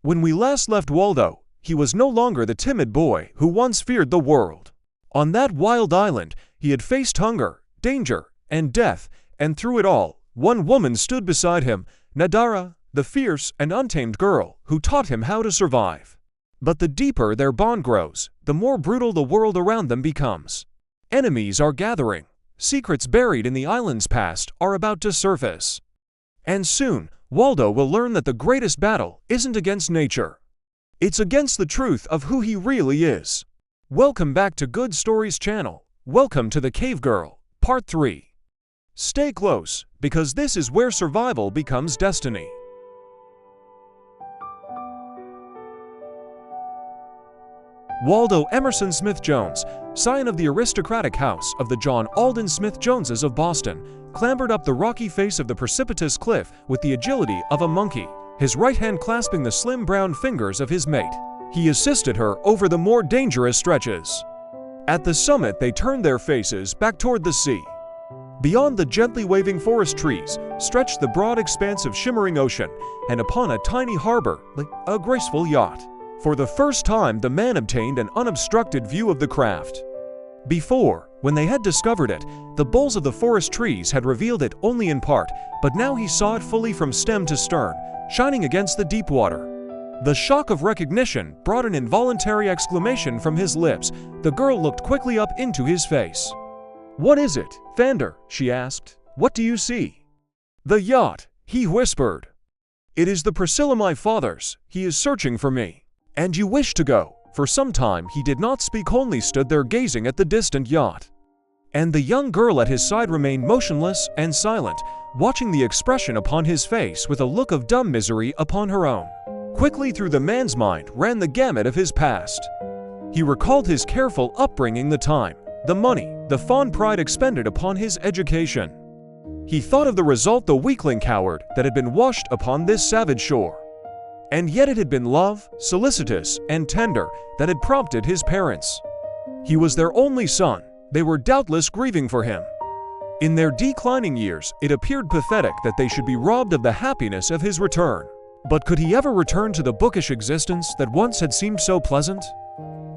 When we last left Waldo, he was no longer the timid boy who once feared the world. On that wild island, he had faced hunger, danger, and death, and through it all, one woman stood beside him, Nadara, the fierce and untamed girl who taught him how to survive. But the deeper their bond grows, the more brutal the world around them becomes. Enemies are gathering. Secrets buried in the island's past are about to surface. And soon, Waldo will learn that the greatest battle isn't against nature. It's against the truth of who he really is. Welcome back to Good Stories channel. Welcome to The Cave Girl, Part 3. Stay close, because this is where survival becomes destiny. Waldo Emerson Smith Jones, scion of the aristocratic house of the John Alden Smith Joneses of Boston, clambered up the rocky face of the precipitous cliff with the agility of a monkey, his right hand clasping the slim brown fingers of his mate. He assisted her over the more dangerous stretches. At the summit, they turned their faces back toward the sea. Beyond the gently waving forest trees stretched the broad expanse of shimmering ocean, and upon a tiny harbor lay a graceful yacht. For the first time, the man obtained an unobstructed view of the craft. Before, when they had discovered it, the boles of the forest trees had revealed it only in part, but now he saw it fully from stem to stern, shining against the deep water. The shock of recognition brought an involuntary exclamation from his lips. The girl looked quickly up into his face. "What is it, Thandar?" she asked. "What do you see?" "The yacht," he whispered. "It is the Priscilla my father's. He is searching for me." "And you wish to go?" For some time he did not speak, only stood there gazing at the distant yacht. And the young girl at his side remained motionless and silent, watching the expression upon his face with a look of dumb misery upon her own. Quickly through the man's mind ran the gamut of his past. He recalled his careful upbringing, the time, the money, the fond pride expended upon his education. He thought of the result, the weakling coward that had been washed upon this savage shore. And yet it had been love, solicitous and tender, that had prompted his parents. He was their only son. They were doubtless grieving for him. In their declining years, it appeared pathetic that they should be robbed of the happiness of his return. But could he ever return to the bookish existence that once had seemed so pleasant?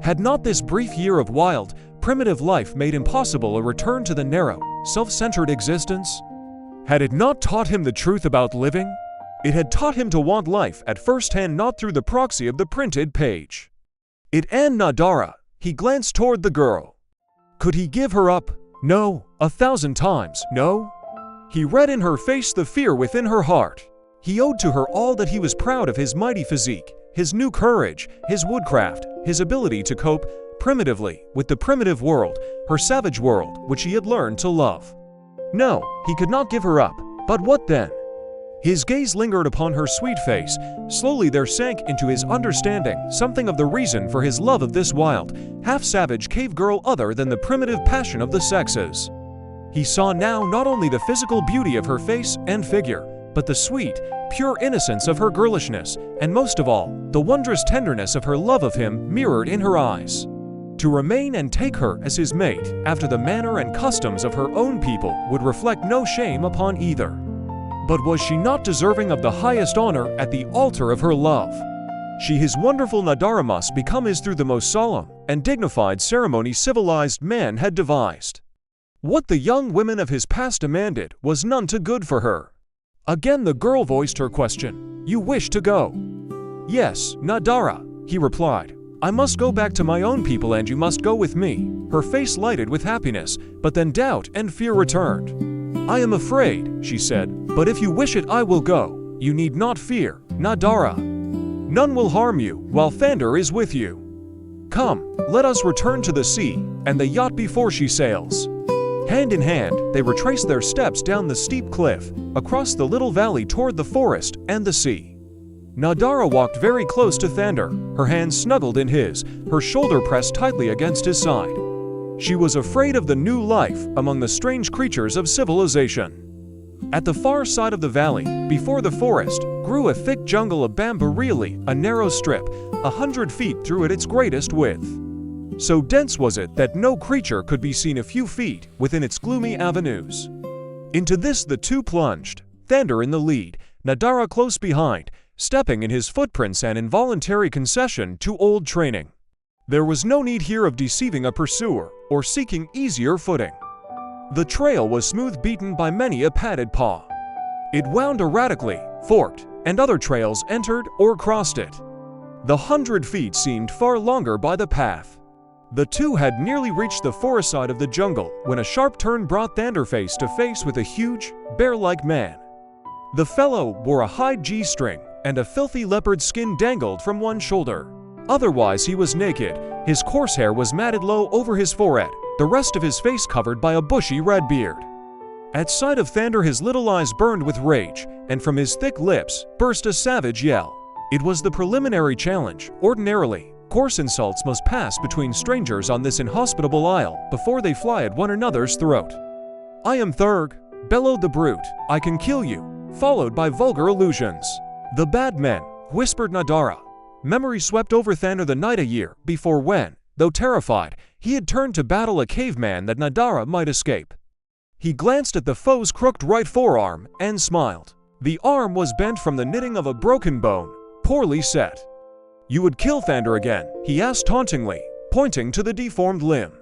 Had not this brief year of wild, primitive life made impossible a return to the narrow, self-centered existence? Had it not taught him the truth about living? It had taught him to want life at first hand, not through the proxy of the printed page. It and Nadara. He glanced toward the girl. Could he give her up? No, 1,000 times no. He read in her face the fear within her heart. He owed to her all that. He was proud of his mighty physique, his new courage, his woodcraft, his ability to cope primitively with the primitive world, her savage world, which he had learned to love. No, he could not give her up. But what then? His gaze lingered upon her sweet face. Slowly there sank into his understanding something of the reason for his love of this wild, half-savage cave girl other than the primitive passion of the sexes. He saw now not only the physical beauty of her face and figure, but the sweet, pure innocence of her girlishness, and most of all, the wondrous tenderness of her love of him mirrored in her eyes. To remain and take her as his mate, after the manner and customs of her own people, would reflect no shame upon either. But was she not deserving of the highest honor at the altar of her love? She, his wonderful Nadara, must become his through the most solemn and dignified ceremony civilized man had devised. What the young women of his past demanded was none too good for her. Again the girl voiced her question. "You wish to go?" "Yes, Nadara," he replied. "I must go back to my own people, and you must go with me." Her face lighted with happiness, but then doubt and fear returned. "I am afraid," she said, "but if you wish it I will go. You need not fear, Nadara. None will harm you while Thandar is with you. Come, let us return to the sea and the yacht before she sails." Hand in hand, they retraced their steps down the steep cliff, across the little valley toward the forest and the sea. Nadara walked very close to Thandar, her hands snuggled in his, her shoulder pressed tightly against his side. She was afraid of the new life among the strange creatures of civilization. At the far side of the valley, before the forest, grew a thick jungle of bamboo, really a narrow strip, 100 feet through at its greatest width. So dense was it that no creature could be seen a few feet within its gloomy avenues. Into this the two plunged, Thandar in the lead, Nadara close behind, stepping in his footprints, an involuntary concession to old training. There was no need here of deceiving a pursuer or seeking easier footing. The trail was smooth, beaten by many a padded paw. It wound erratically, forked, and other trails entered or crossed it. The 100 feet seemed far longer by the path. The two had nearly reached the forest side of the jungle when a sharp turn brought Thandar face to face with a huge, bear-like man. The fellow wore a hide G-string, and a filthy leopard skin dangled from one shoulder. Otherwise he was naked. His coarse hair was matted low over his forehead, the rest of his face covered by a bushy red beard. At sight of Thandar his little eyes burned with rage, and from his thick lips burst a savage yell. It was the preliminary challenge. Ordinarily, coarse insults must pass between strangers on this inhospitable isle before they fly at one another's throat. "I am Thurg," bellowed the brute. "I can kill you," followed by vulgar allusions. "The bad men," whispered Nadara. Memory swept over Thandar the night a year before when, though terrified, he had turned to battle a caveman that Nadara might escape. He glanced at the foe's crooked right forearm and smiled. The arm was bent from the knitting of a broken bone, poorly set. "You would kill Thandar again?" he asked tauntingly, pointing to the deformed limb.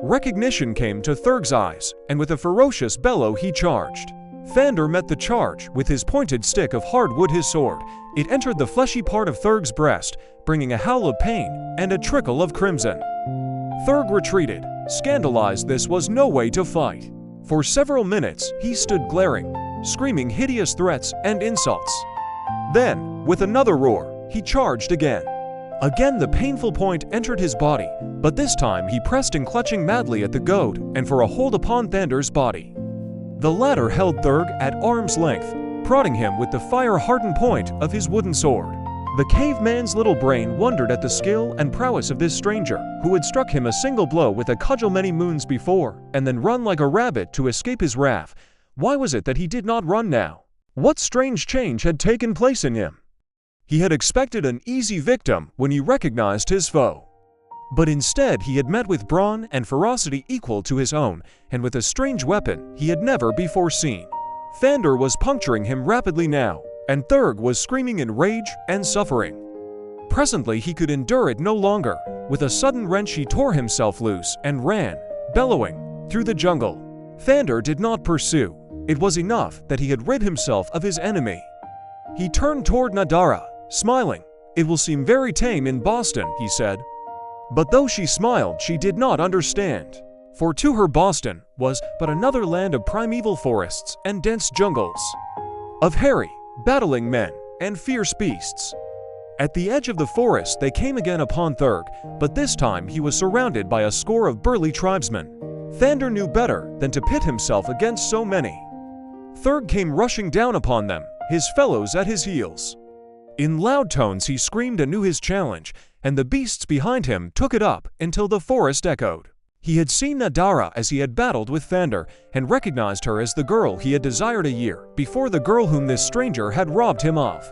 Recognition came to Thurg's eyes, and with a ferocious bellow he charged. Thandar met the charge with his pointed stick of hardwood, his sword. It entered the fleshy part of Thurg's breast, bringing a howl of pain and a trickle of crimson. Thurg retreated, scandalized. This was no way to fight. For several minutes he stood glaring, screaming hideous threats and insults. Then, with another roar, he charged again. Again the painful point entered his body, but this time he pressed in, clutching madly at the goad and for a hold upon Thandar's body. The latter held Thurg at arm's length, prodding him with the fire-hardened point of his wooden sword. The caveman's little brain wondered at the skill and prowess of this stranger, who had struck him a single blow with a cudgel many moons before, and then run like a rabbit to escape his wrath. Why was it that he did not run now? What strange change had taken place in him? He had expected an easy victim when he recognized his foe. But instead he had met with brawn and ferocity equal to his own, and with a strange weapon he had never before seen. Thandar was puncturing him rapidly now, and Thurg was screaming in rage and suffering. Presently he could endure it no longer. With a sudden wrench he tore himself loose and ran, bellowing, through the jungle. Thandar did not pursue. It was enough that he had rid himself of his enemy. He turned toward Nadara, smiling. "It will seem very tame in Boston," he said. But though she smiled, she did not understand. For to her Boston was but another land of primeval forests and dense jungles, of hairy, battling men and fierce beasts. At the edge of the forest they came again upon Thurg, but this time he was surrounded by a score of burly tribesmen. Thandar knew better than to pit himself against so many. Thurg came rushing down upon them, his fellows at his heels. In loud tones he screamed anew his challenge, and the beasts behind him took it up until the forest echoed. He had seen Nadara as he had battled with Thandar, and recognized her as the girl he had desired a year before, the girl whom this stranger had robbed him of.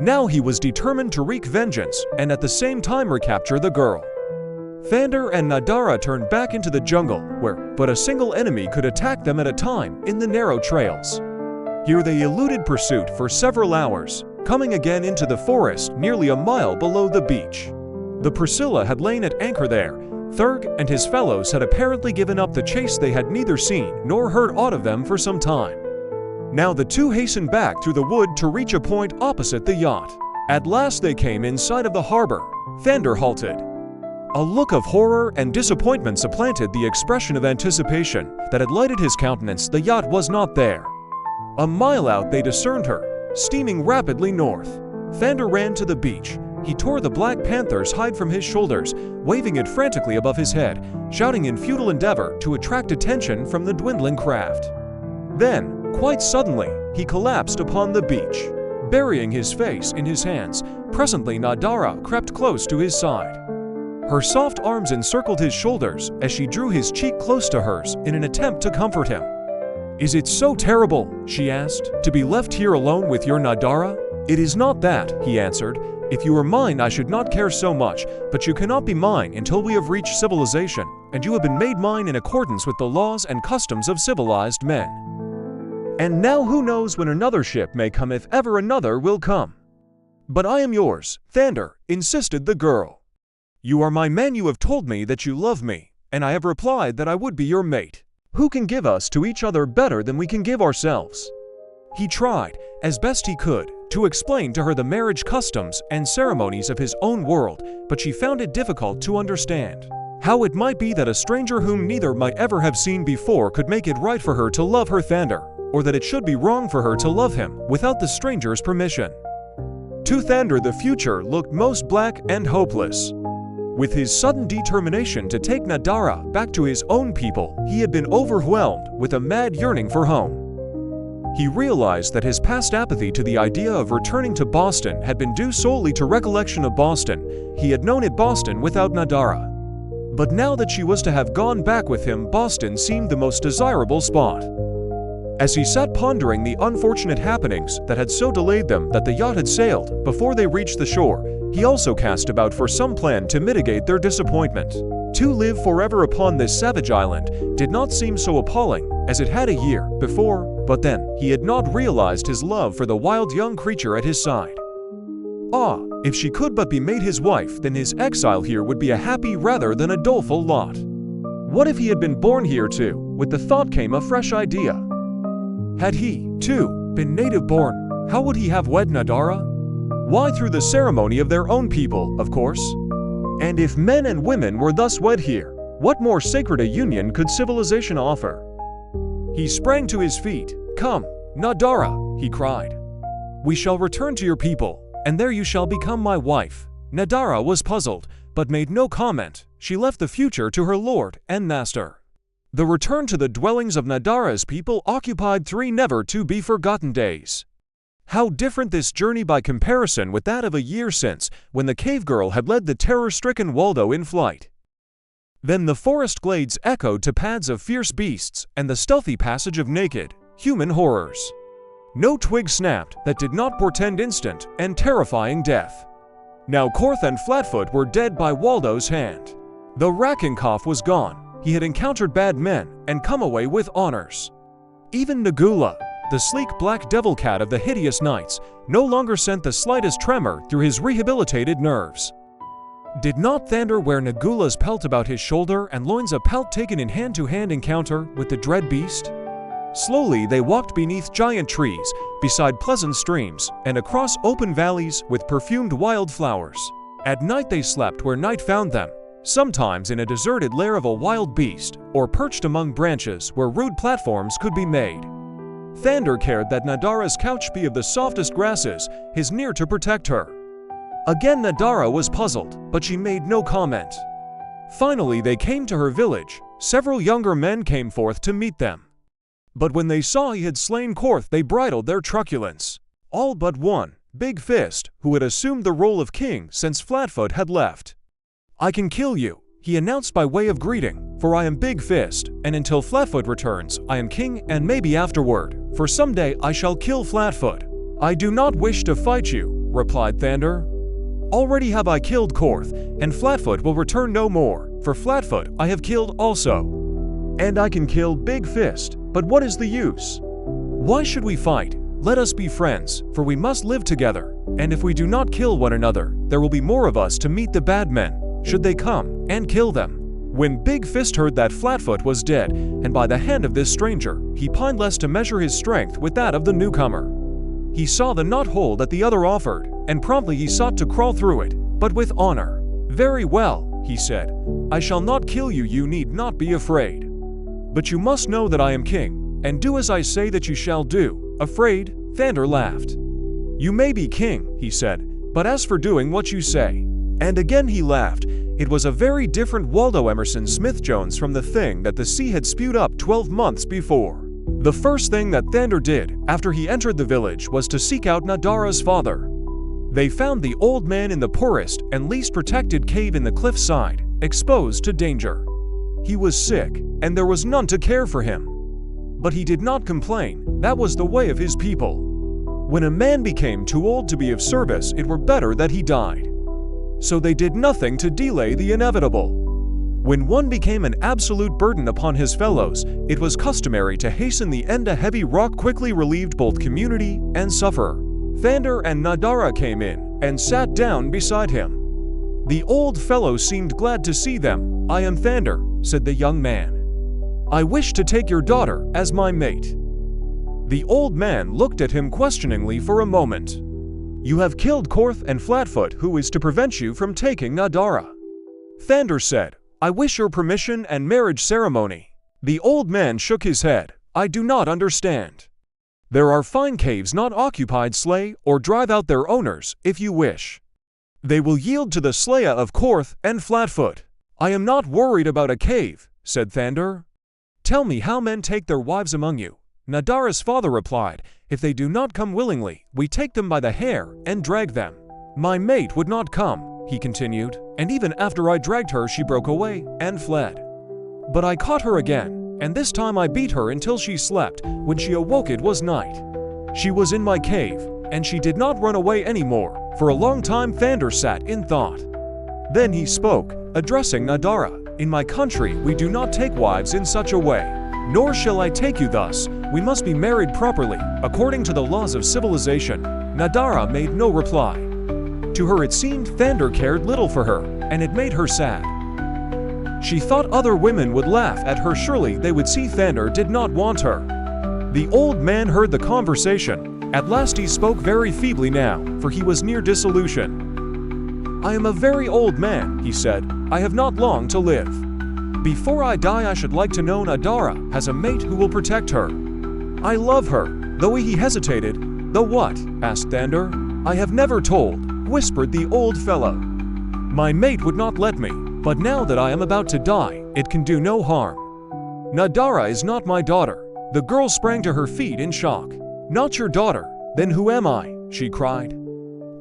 Now he was determined to wreak vengeance, and at the same time recapture the girl. Thandar and Nadara turned back into the jungle, where but a single enemy could attack them at a time in the narrow trails. Here they eluded pursuit for several hours, coming again into the forest nearly a mile below the beach. The Priscilla had lain at anchor there. Thurg and his fellows had apparently given up the chase. They had neither seen nor heard aught of them for some time. Now the two hastened back through the wood to reach a point opposite the yacht. At last they came in sight of the harbor. Thandar halted. A look of horror and disappointment supplanted the expression of anticipation that had lighted his countenance. The yacht was not there. A mile out they discerned her, steaming rapidly north. Thandar ran to the beach. He tore the Black Panther's hide from his shoulders, waving it frantically above his head, shouting in futile endeavor to attract attention from the dwindling craft. Then, quite suddenly, he collapsed upon the beach, burying his face in his hands. Presently Nadara crept close to his side. Her soft arms encircled his shoulders as she drew his cheek close to hers in an attempt to comfort him. "Is it so terrible," she asked, "to be left here alone with your Nadara?" "It is not that," he answered. "If you were mine I should not care so much, but you cannot be mine until we have reached civilization, and you have been made mine in accordance with the laws and customs of civilized men. And now who knows when another ship may come, if ever another will come." "But I am yours, Thandar," insisted the girl. "You are my man. You have told me that you love me, and I have replied that I would be your mate. Who can give us to each other better than we can give ourselves?" He tried, as best he could, to explain to her the marriage customs and ceremonies of his own world, but she found it difficult to understand how it might be that a stranger whom neither might ever have seen before could make it right for her to love her Thandar, or that it should be wrong for her to love him without the stranger's permission. To Thandar, the future looked most black and hopeless. With his sudden determination to take Nadara back to his own people, he had been overwhelmed with a mad yearning for home. He realized that his past apathy to the idea of returning to Boston had been due solely to recollection of Boston. He had known it Boston without Nadara. But now that she was to have gone back with him, Boston seemed the most desirable spot. As he sat pondering the unfortunate happenings that had so delayed them that the yacht had sailed before they reached the shore, he also cast about for some plan to mitigate their disappointment. To live forever upon this savage island did not seem so appalling as it had a year before, but then he had not realized his love for the wild young creature at his side. Ah, if she could but be made his wife, then his exile here would be a happy rather than a doleful lot. What if he had been born here too? With the thought came a fresh idea. Had he, too, been native-born, how would he have wed Nadara? Why, through the ceremony of their own people, of course. And if men and women were thus wed here, what more sacred a union could civilization offer? He sprang to his feet. "Come, Nadara," he cried. "We shall return to your people, and there you shall become my wife." Nadara was puzzled, but made no comment. She left the future to her lord and master. The return to the dwellings of Nadara's people occupied 3 never-to-be-forgotten days. How different this journey by comparison with that of a year since, when the cave girl had led the terror-stricken Waldo in flight. Then the forest glades echoed to pads of fierce beasts and the stealthy passage of naked, human horrors. No twig snapped that did not portend instant and terrifying death. Now Korth and Flatfoot were dead by Waldo's hand. The racking cough was gone. He had encountered bad men and come away with honors. Even Nagula, the sleek black devil cat of the hideous nights, no longer sent the slightest tremor through his rehabilitated nerves. Did not Thandar wear Nagula's pelt about his shoulder and loins, a pelt taken in hand-to-hand encounter with the dread beast? Slowly they walked beneath giant trees, beside pleasant streams, and across open valleys with perfumed wildflowers. At night they slept where night found them, sometimes in a deserted lair of a wild beast, or perched among branches where rude platforms could be made. Thandar cared that Nadara's couch be of the softest grasses, his near to protect her. Again Nadara was puzzled, but she made no comment. Finally they came to her village. Several younger men came forth to meet them. But when they saw he had slain Korth, they bridled their truculence. All but one, Big Fist, who had assumed the role of king since Flatfoot had left. "I can kill you," he announced by way of greeting, "for I am Big Fist, and until Flatfoot returns, I am king, and maybe afterward, for someday I shall kill Flatfoot." "I do not wish to fight you," replied Thandar. "Already have I killed Korth, and Flatfoot will return no more, for Flatfoot I have killed also. And I can kill Big Fist, but what is the use? Why should we fight? Let us be friends, for we must live together, and if we do not kill one another, there will be more of us to meet the bad men, should they come, and kill them." When Big Fist heard that Flatfoot was dead, and by the hand of this stranger, he pined less to measure his strength with that of the newcomer. He saw the knot-hole that the other offered, and promptly he sought to crawl through it, but with honor. "Very well," he said, "I shall not kill you, you need not be afraid. But you must know that I am king, and do as I say that you shall do." "Afraid?" Thandar laughed. "You may be king," he said, "but as for doing what you say..." And again he laughed. It was a very different Waldo Emerson Smith Jones from the thing that the sea had spewed up 12 months before. The first thing that Thandar did after he entered the village was to seek out Nadara's father. They found the old man in the poorest and least protected cave in the cliffside, exposed to danger. He was sick, and there was none to care for him. But he did not complain. That was the way of his people. When a man became too old to be of service, it were better that he died. So they did nothing to delay the inevitable. When one became an absolute burden upon his fellows, it was customary to hasten the end. A heavy rock quickly relieved both community and sufferer. Thandar and Nadara came in, and sat down beside him. The old fellow seemed glad to see them. "I am Thandar," said the young man. "I wish to take your daughter as my mate." The old man looked at him questioningly for a moment. "You have killed Korth and Flatfoot. Who is to prevent you from taking Nadara?" Thandar said, "I wish your permission and marriage ceremony." The old man shook his head. "I do not understand." "There are fine caves not occupied. Slay or drive out their owners, if you wish. They will yield to the slayer of Korth and Flatfoot." "I am not worried about a cave," said Thandar. "Tell me how men take their wives among you." Nadara's father replied, "If they do not come willingly, we take them by the hair and drag them." "My mate would not come," he continued, "and even after I dragged her she broke away and fled. But I caught her again, and this time I beat her until she slept. When she awoke it was night. She was in my cave, and she did not run away anymore." For a long time Thandar sat in thought. Then he spoke, addressing Nadara, "In my country we do not take wives in such a way. Nor shall I take you thus. We must be married properly, according to the laws of civilization." Nadara made no reply. To her it seemed Thandar cared little for her, and it made her sad. She thought other women would laugh at her. Surely they would see Thandar did not want her. The old man heard the conversation. At last he spoke very feebly now, for he was near dissolution. "I am a very old man," he said. "I have not long to live. Before I die I should like to know Nadara has a mate who will protect her. I love her." Though he hesitated. "The what?" asked Thandar. "I have never told," whispered the old fellow. "My mate would not let me, but now that I am about to die, it can do no harm." "Nadara is not my daughter." The girl sprang to her feet in shock. "Not your daughter? Then who am I?" she cried.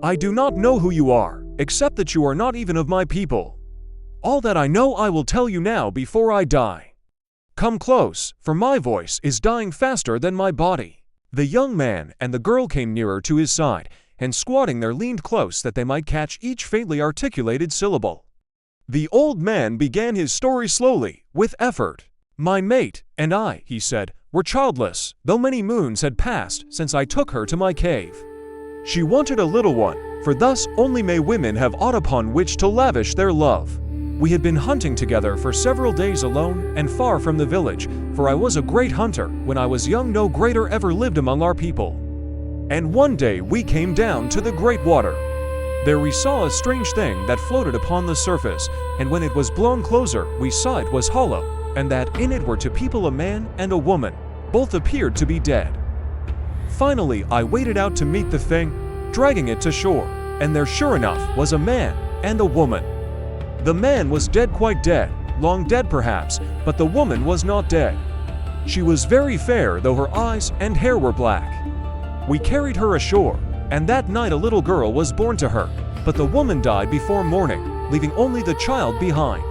"I do not know who you are, except that you are not even of my people. All that I know I will tell you now before I die. Come close, for my voice is dying faster than my body." The young man and the girl came nearer to his side, and squatting there leaned close that they might catch each faintly articulated syllable. The old man began his story slowly, with effort. "My mate and I," he said, "were childless, though many moons had passed since I took her to my cave. She wanted a little one, for thus only may women have aught upon which to lavish their love. We had been hunting together for several days alone and far from the village, for I was a great hunter. When I was young no greater ever lived among our people. And one day we came down to the great water. There we saw a strange thing that floated upon the surface, and when it was blown closer we saw it was hollow, and that in it were two people, a man and a woman. Both appeared to be dead. Finally I waded out to meet the thing, dragging it to shore, and there sure enough was a man and a woman. The man was dead, quite dead, long dead perhaps, but the woman was not dead. She was very fair, though her eyes and hair were black. We carried her ashore, and that night a little girl was born to her, but the woman died before morning, leaving only the child behind.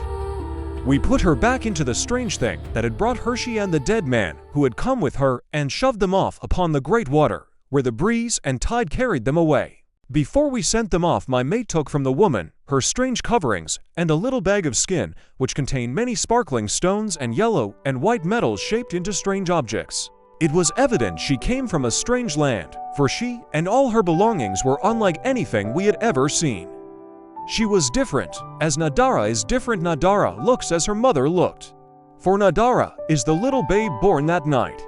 We put her back into the strange thing that had brought Hershey and the dead man who had come with her, and shoved them off upon the great water, where the breeze and tide carried them away. Before we sent them off, my mate took from the woman her strange coverings and a little bag of skin, which contained many sparkling stones and yellow and white metals shaped into strange objects. It was evident she came from a strange land, for she and all her belongings were unlike anything we had ever seen. She was different, as Nadara is different. Nadara looks as her mother looked, for Nadara is the little babe born that night.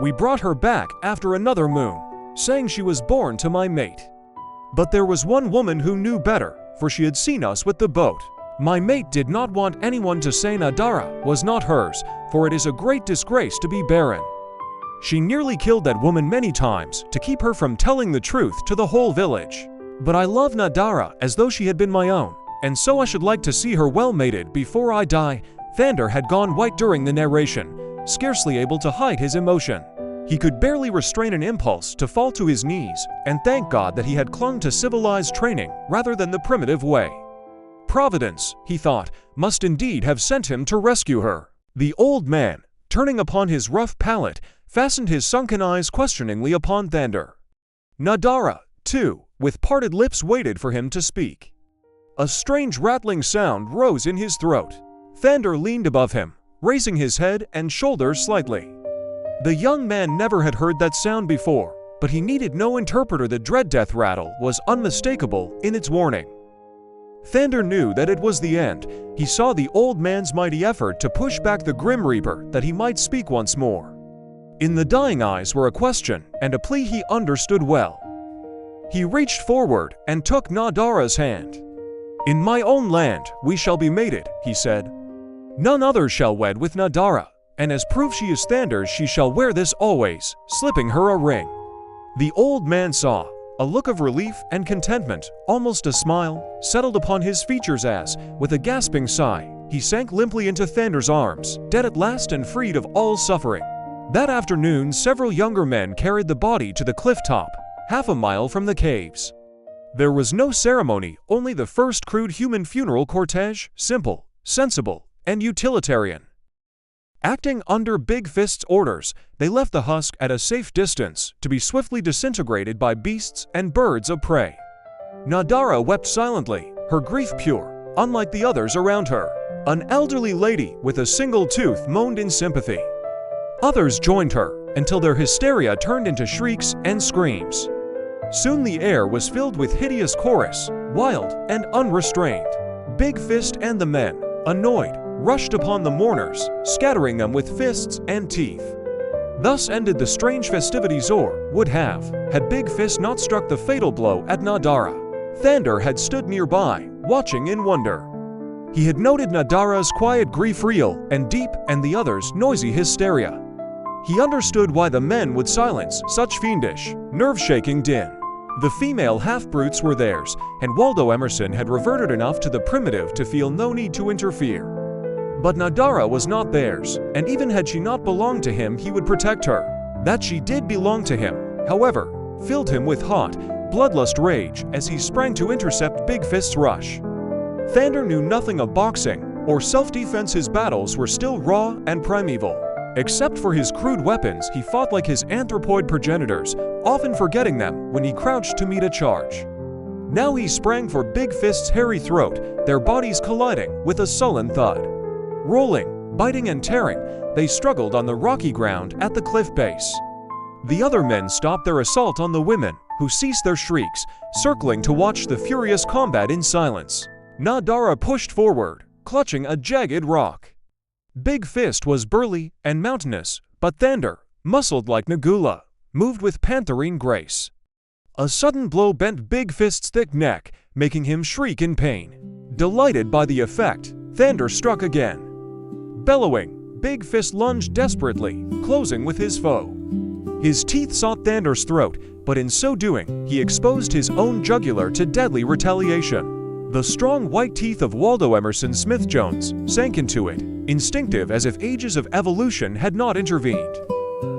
We brought her back after another moon, saying she was born to my mate. But there was one woman who knew better, for she had seen us with the boat. My mate did not want anyone to say Nadara was not hers, for it is a great disgrace to be barren. She nearly killed that woman many times to keep her from telling the truth to the whole village. But I love Nadara as though she had been my own, and so I should like to see her well mated before I die." Thandar had gone white during the narration, scarcely able to hide his emotion. He could barely restrain an impulse to fall to his knees, and thank God that he had clung to civilized training rather than the primitive way. Providence, he thought, must indeed have sent him to rescue her. The old man, turning upon his rough palate, fastened his sunken eyes questioningly upon Thandar. Nadara, too, with parted lips waited for him to speak. A strange rattling sound rose in his throat. Thandar leaned above him, raising his head and shoulders slightly. The young man never had heard that sound before, but he needed no interpreter. The dread death rattle was unmistakable in its warning. Thandar knew that it was the end. He saw the old man's mighty effort to push back the Grim Reaper that he might speak once more. In the dying eyes were a question and a plea he understood well. He reached forward and took Nadara's hand. "In my own land we shall be mated," he said. "None other shall wed with Nadara, and as proof she is Thandar's she shall wear this always," slipping her a ring. The old man saw a look of relief and contentment, almost a smile, settled upon his features as, with a gasping sigh, he sank limply into Thandar's arms, dead at last and freed of all suffering. That afternoon, several younger men carried the body to the cliff top, half a mile from the caves. There was no ceremony, only the first crude human funeral cortege, simple, sensible, and utilitarian. Acting under Big Fist's orders, they left the husk at a safe distance to be swiftly disintegrated by beasts and birds of prey. Nadara wept silently, her grief pure, unlike the others around her. An elderly lady with a single tooth moaned in sympathy. Others joined her, until their hysteria turned into shrieks and screams. Soon the air was filled with hideous chorus, wild and unrestrained. Big Fist and the men, annoyed, rushed upon the mourners, scattering them with fists and teeth. Thus ended the strange festivities, or would have, had Big Fist not struck the fatal blow at Nadara. Thandar had stood nearby, watching in wonder. He had noted Nadara's quiet grief, real and deep, and the others' noisy hysteria. He understood why the men would silence such fiendish, nerve-shaking din. The female half-brutes were theirs, and Waldo Emerson had reverted enough to the primitive to feel no need to interfere. But Nadara was not theirs, and even had she not belonged to him, he would protect her. That she did belong to him, however, filled him with hot, bloodlust rage as he sprang to intercept Big Fist's rush. Thandar knew nothing of boxing or self-defense. His battles were still raw and primeval. Except for his crude weapons, he fought like his anthropoid progenitors, often forgetting them when he crouched to meet a charge. Now he sprang for Big Fist's hairy throat, their bodies colliding with a sullen thud. Rolling, biting and tearing, they struggled on the rocky ground at the cliff base. The other men stopped their assault on the women, who ceased their shrieks, circling to watch the furious combat in silence. Nadara pushed forward, clutching a jagged rock. Big Fist was burly and mountainous, but Thandar, muscled like Nagula, moved with pantherine grace. A sudden blow bent Big Fist's thick neck, making him shriek in pain. Delighted by the effect, Thandar struck again. Bellowing, Big Fist lunged desperately, closing with his foe. His teeth sought Thandar's throat, but in so doing, he exposed his own jugular to deadly retaliation. The strong white teeth of Waldo Emerson Smith-Jones sank into it, instinctive as if ages of evolution had not intervened.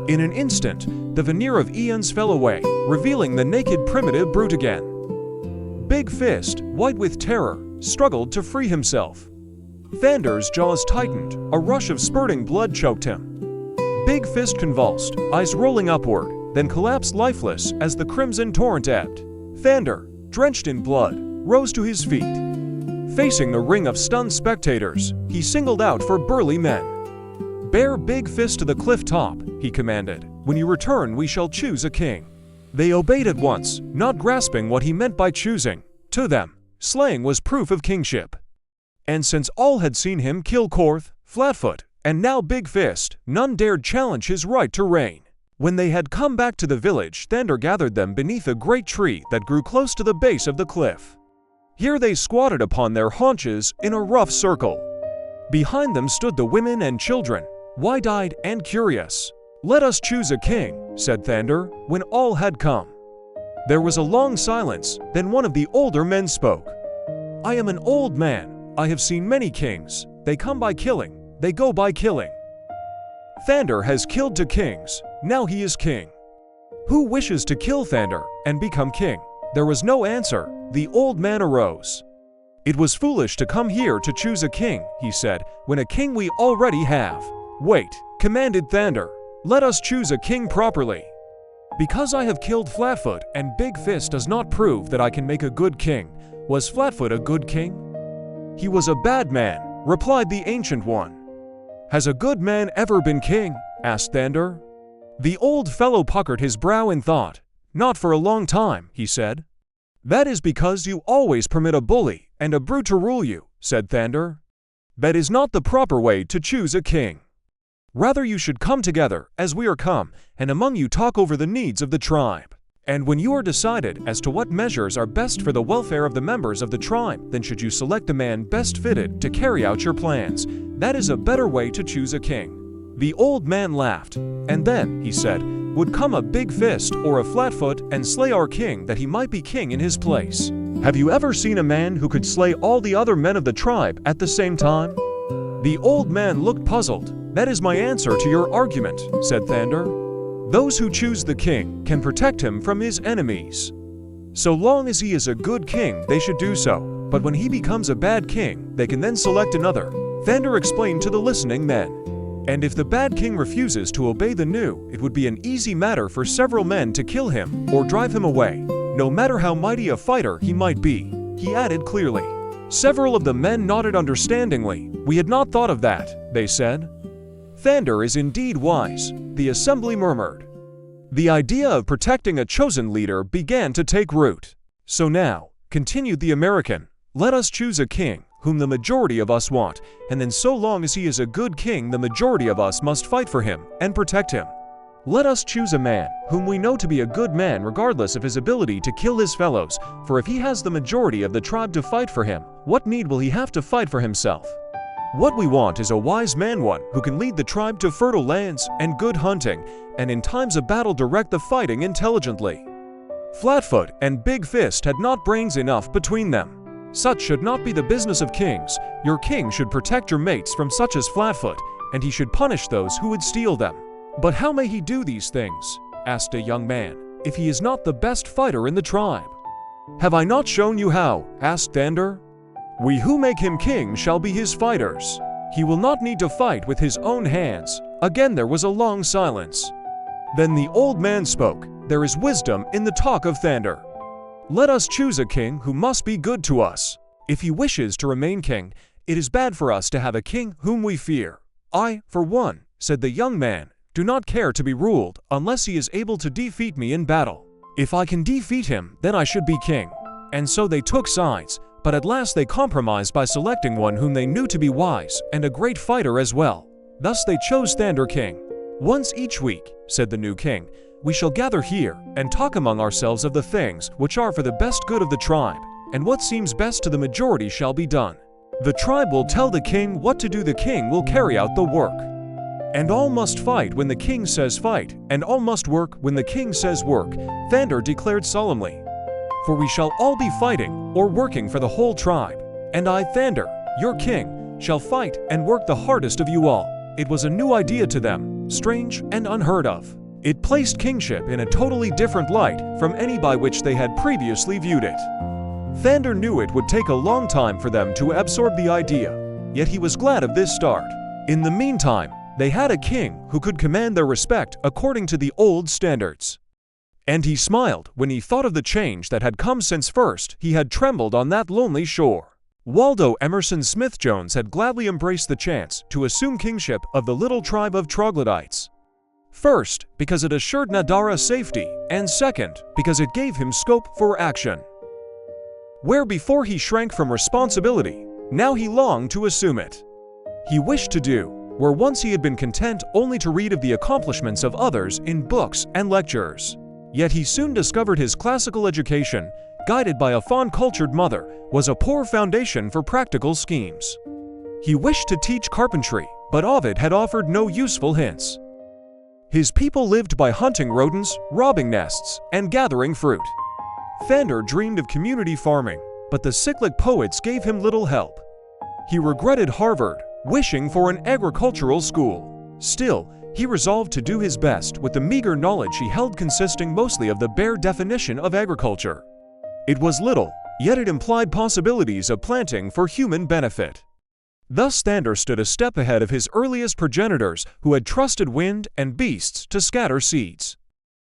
In an instant, the veneer of eons fell away, revealing the naked primitive brute again. Big Fist, white with terror, struggled to free himself. Thandar's jaws tightened, a rush of spurting blood choked him. Big Fist convulsed, eyes rolling upward, then collapsed lifeless as the crimson torrent ebbed. Thandar, drenched in blood, rose to his feet. Facing the ring of stunned spectators, he singled out for burly men. "Bear Big Fist to the cliff top," he commanded. "When you return, we shall choose a king." They obeyed at once, not grasping what he meant by choosing. To them, slaying was proof of kingship. And since all had seen him kill Korth, Flatfoot, and now Big Fist, none dared challenge his right to reign. When they had come back to the village, Thandar gathered them beneath a great tree that grew close to the base of the cliff. Here they squatted upon their haunches in a rough circle. Behind them stood the women and children, wide-eyed and curious. "Let us choose a king," said Thandar, when all had come. There was a long silence, then one of the older men spoke. "I am an old man. I have seen many kings. They come by killing, they go by killing. Thandar has killed 2 kings, now he is king. Who wishes to kill Thandar and become king?" There was no answer. The old man arose. "It was foolish to come here to choose a king," he said, "when a king we already have." "Wait," commanded Thandar. "Let us choose a king properly. Because I have killed Flatfoot and Big Fist does not prove that I can make a good king. Was Flatfoot a good king?" "He was a bad man," replied the Ancient One. "Has a good man ever been king?" asked Thandar. The old fellow puckered his brow in thought. "Not for a long time," he said. "That is because you always permit a bully and a brute to rule you," said Thandar. "That is not the proper way to choose a king. Rather you should come together, as we are come, and among you talk over the needs of the tribe. And when you are decided as to what measures are best for the welfare of the members of the tribe, then should you select the man best fitted to carry out your plans. That is a better way to choose a king." The old man laughed, and then, he said, would come a big fist or a flat foot and slay our king that he might be king in his place. Have you ever seen a man who could slay all the other men of the tribe at the same time? The old man looked puzzled. "That is my answer to your argument," said Thandar. "Those who choose the king can protect him from his enemies. So long as he is a good king, they should do so, but when he becomes a bad king, they can then select another," Thandar explained to the listening men. "And if the bad king refuses to obey the new, it would be an easy matter for several men to kill him or drive him away, no matter how mighty a fighter he might be," he added clearly. Several of the men nodded understandingly. "We had not thought of that," they said. "Thandar is indeed wise," the assembly murmured. The idea of protecting a chosen leader began to take root. "So now," continued the American, "let us choose a king whom the majority of us want, and then so long as he is a good king, the majority of us must fight for him and protect him. Let us choose a man whom we know to be a good man regardless of his ability to kill his fellows, for if he has the majority of the tribe to fight for him, what need will he have to fight for himself? What we want is a wise man, one who can lead the tribe to fertile lands and good hunting, and in times of battle direct the fighting intelligently." Flatfoot and Big Fist had not brains enough between them. "Such should not be the business of kings. Your king should protect your mates from such as Flatfoot, and he should punish those who would steal them." "But how may he do these things?" asked a young man, "if he is not the best fighter in the tribe?" "Have I not shown you how?" asked Thandar. "We who make him king shall be his fighters. He will not need to fight with his own hands." Again there was a long silence. Then the old man spoke. "There is wisdom in the talk of Thandar. Let us choose a king who must be good to us. If he wishes to remain king, it is bad for us to have a king whom we fear. I, for one," said the young man, "do not care to be ruled unless he is able to defeat me in battle. If I can defeat him, then I should be king." And so they took sides, but at last they compromised by selecting one whom they knew to be wise and a great fighter as well. Thus they chose Thandar king. "Once each week," said the new king, "we shall gather here and talk among ourselves of the things which are for the best good of the tribe, and what seems best to the majority shall be done. The tribe will tell the king what to do, the king will carry out the work. And all must fight when the king says fight, and all must work when the king says work," Thandar declared solemnly. "For we shall all be fighting or working for the whole tribe, and I, Thandar, your king, shall fight and work the hardest of you all." It was a new idea to them, strange and unheard of. It placed kingship in a totally different light from any by which they had previously viewed it. Thandar knew it would take a long time for them to absorb the idea, yet he was glad of this start. In the meantime, they had a king who could command their respect according to the old standards. And he smiled when he thought of the change that had come since first he had trembled on that lonely shore. Waldo Emerson Smith Jones had gladly embraced the chance to assume kingship of the little tribe of troglodytes. First, because it assured Nadara safety, and second, because it gave him scope for action. Where before he shrank from responsibility, now he longed to assume it. He wished to do, where once he had been content only to read of the accomplishments of others in books and lectures. Yet he soon discovered his classical education, guided by a fond-cultured mother, was a poor foundation for practical schemes. He wished to teach carpentry, but Ovid had offered no useful hints. His people lived by hunting rodents, robbing nests, and gathering fruit. Thandar dreamed of community farming, but the cyclic poets gave him little help. He regretted Harvard, wishing for an agricultural school. Still, he resolved to do his best with the meager knowledge he held, consisting mostly of the bare definition of agriculture. It was little, yet it implied possibilities of planting for human benefit. Thus Thandar stood a step ahead of his earliest progenitors who had trusted wind and beasts to scatter seeds.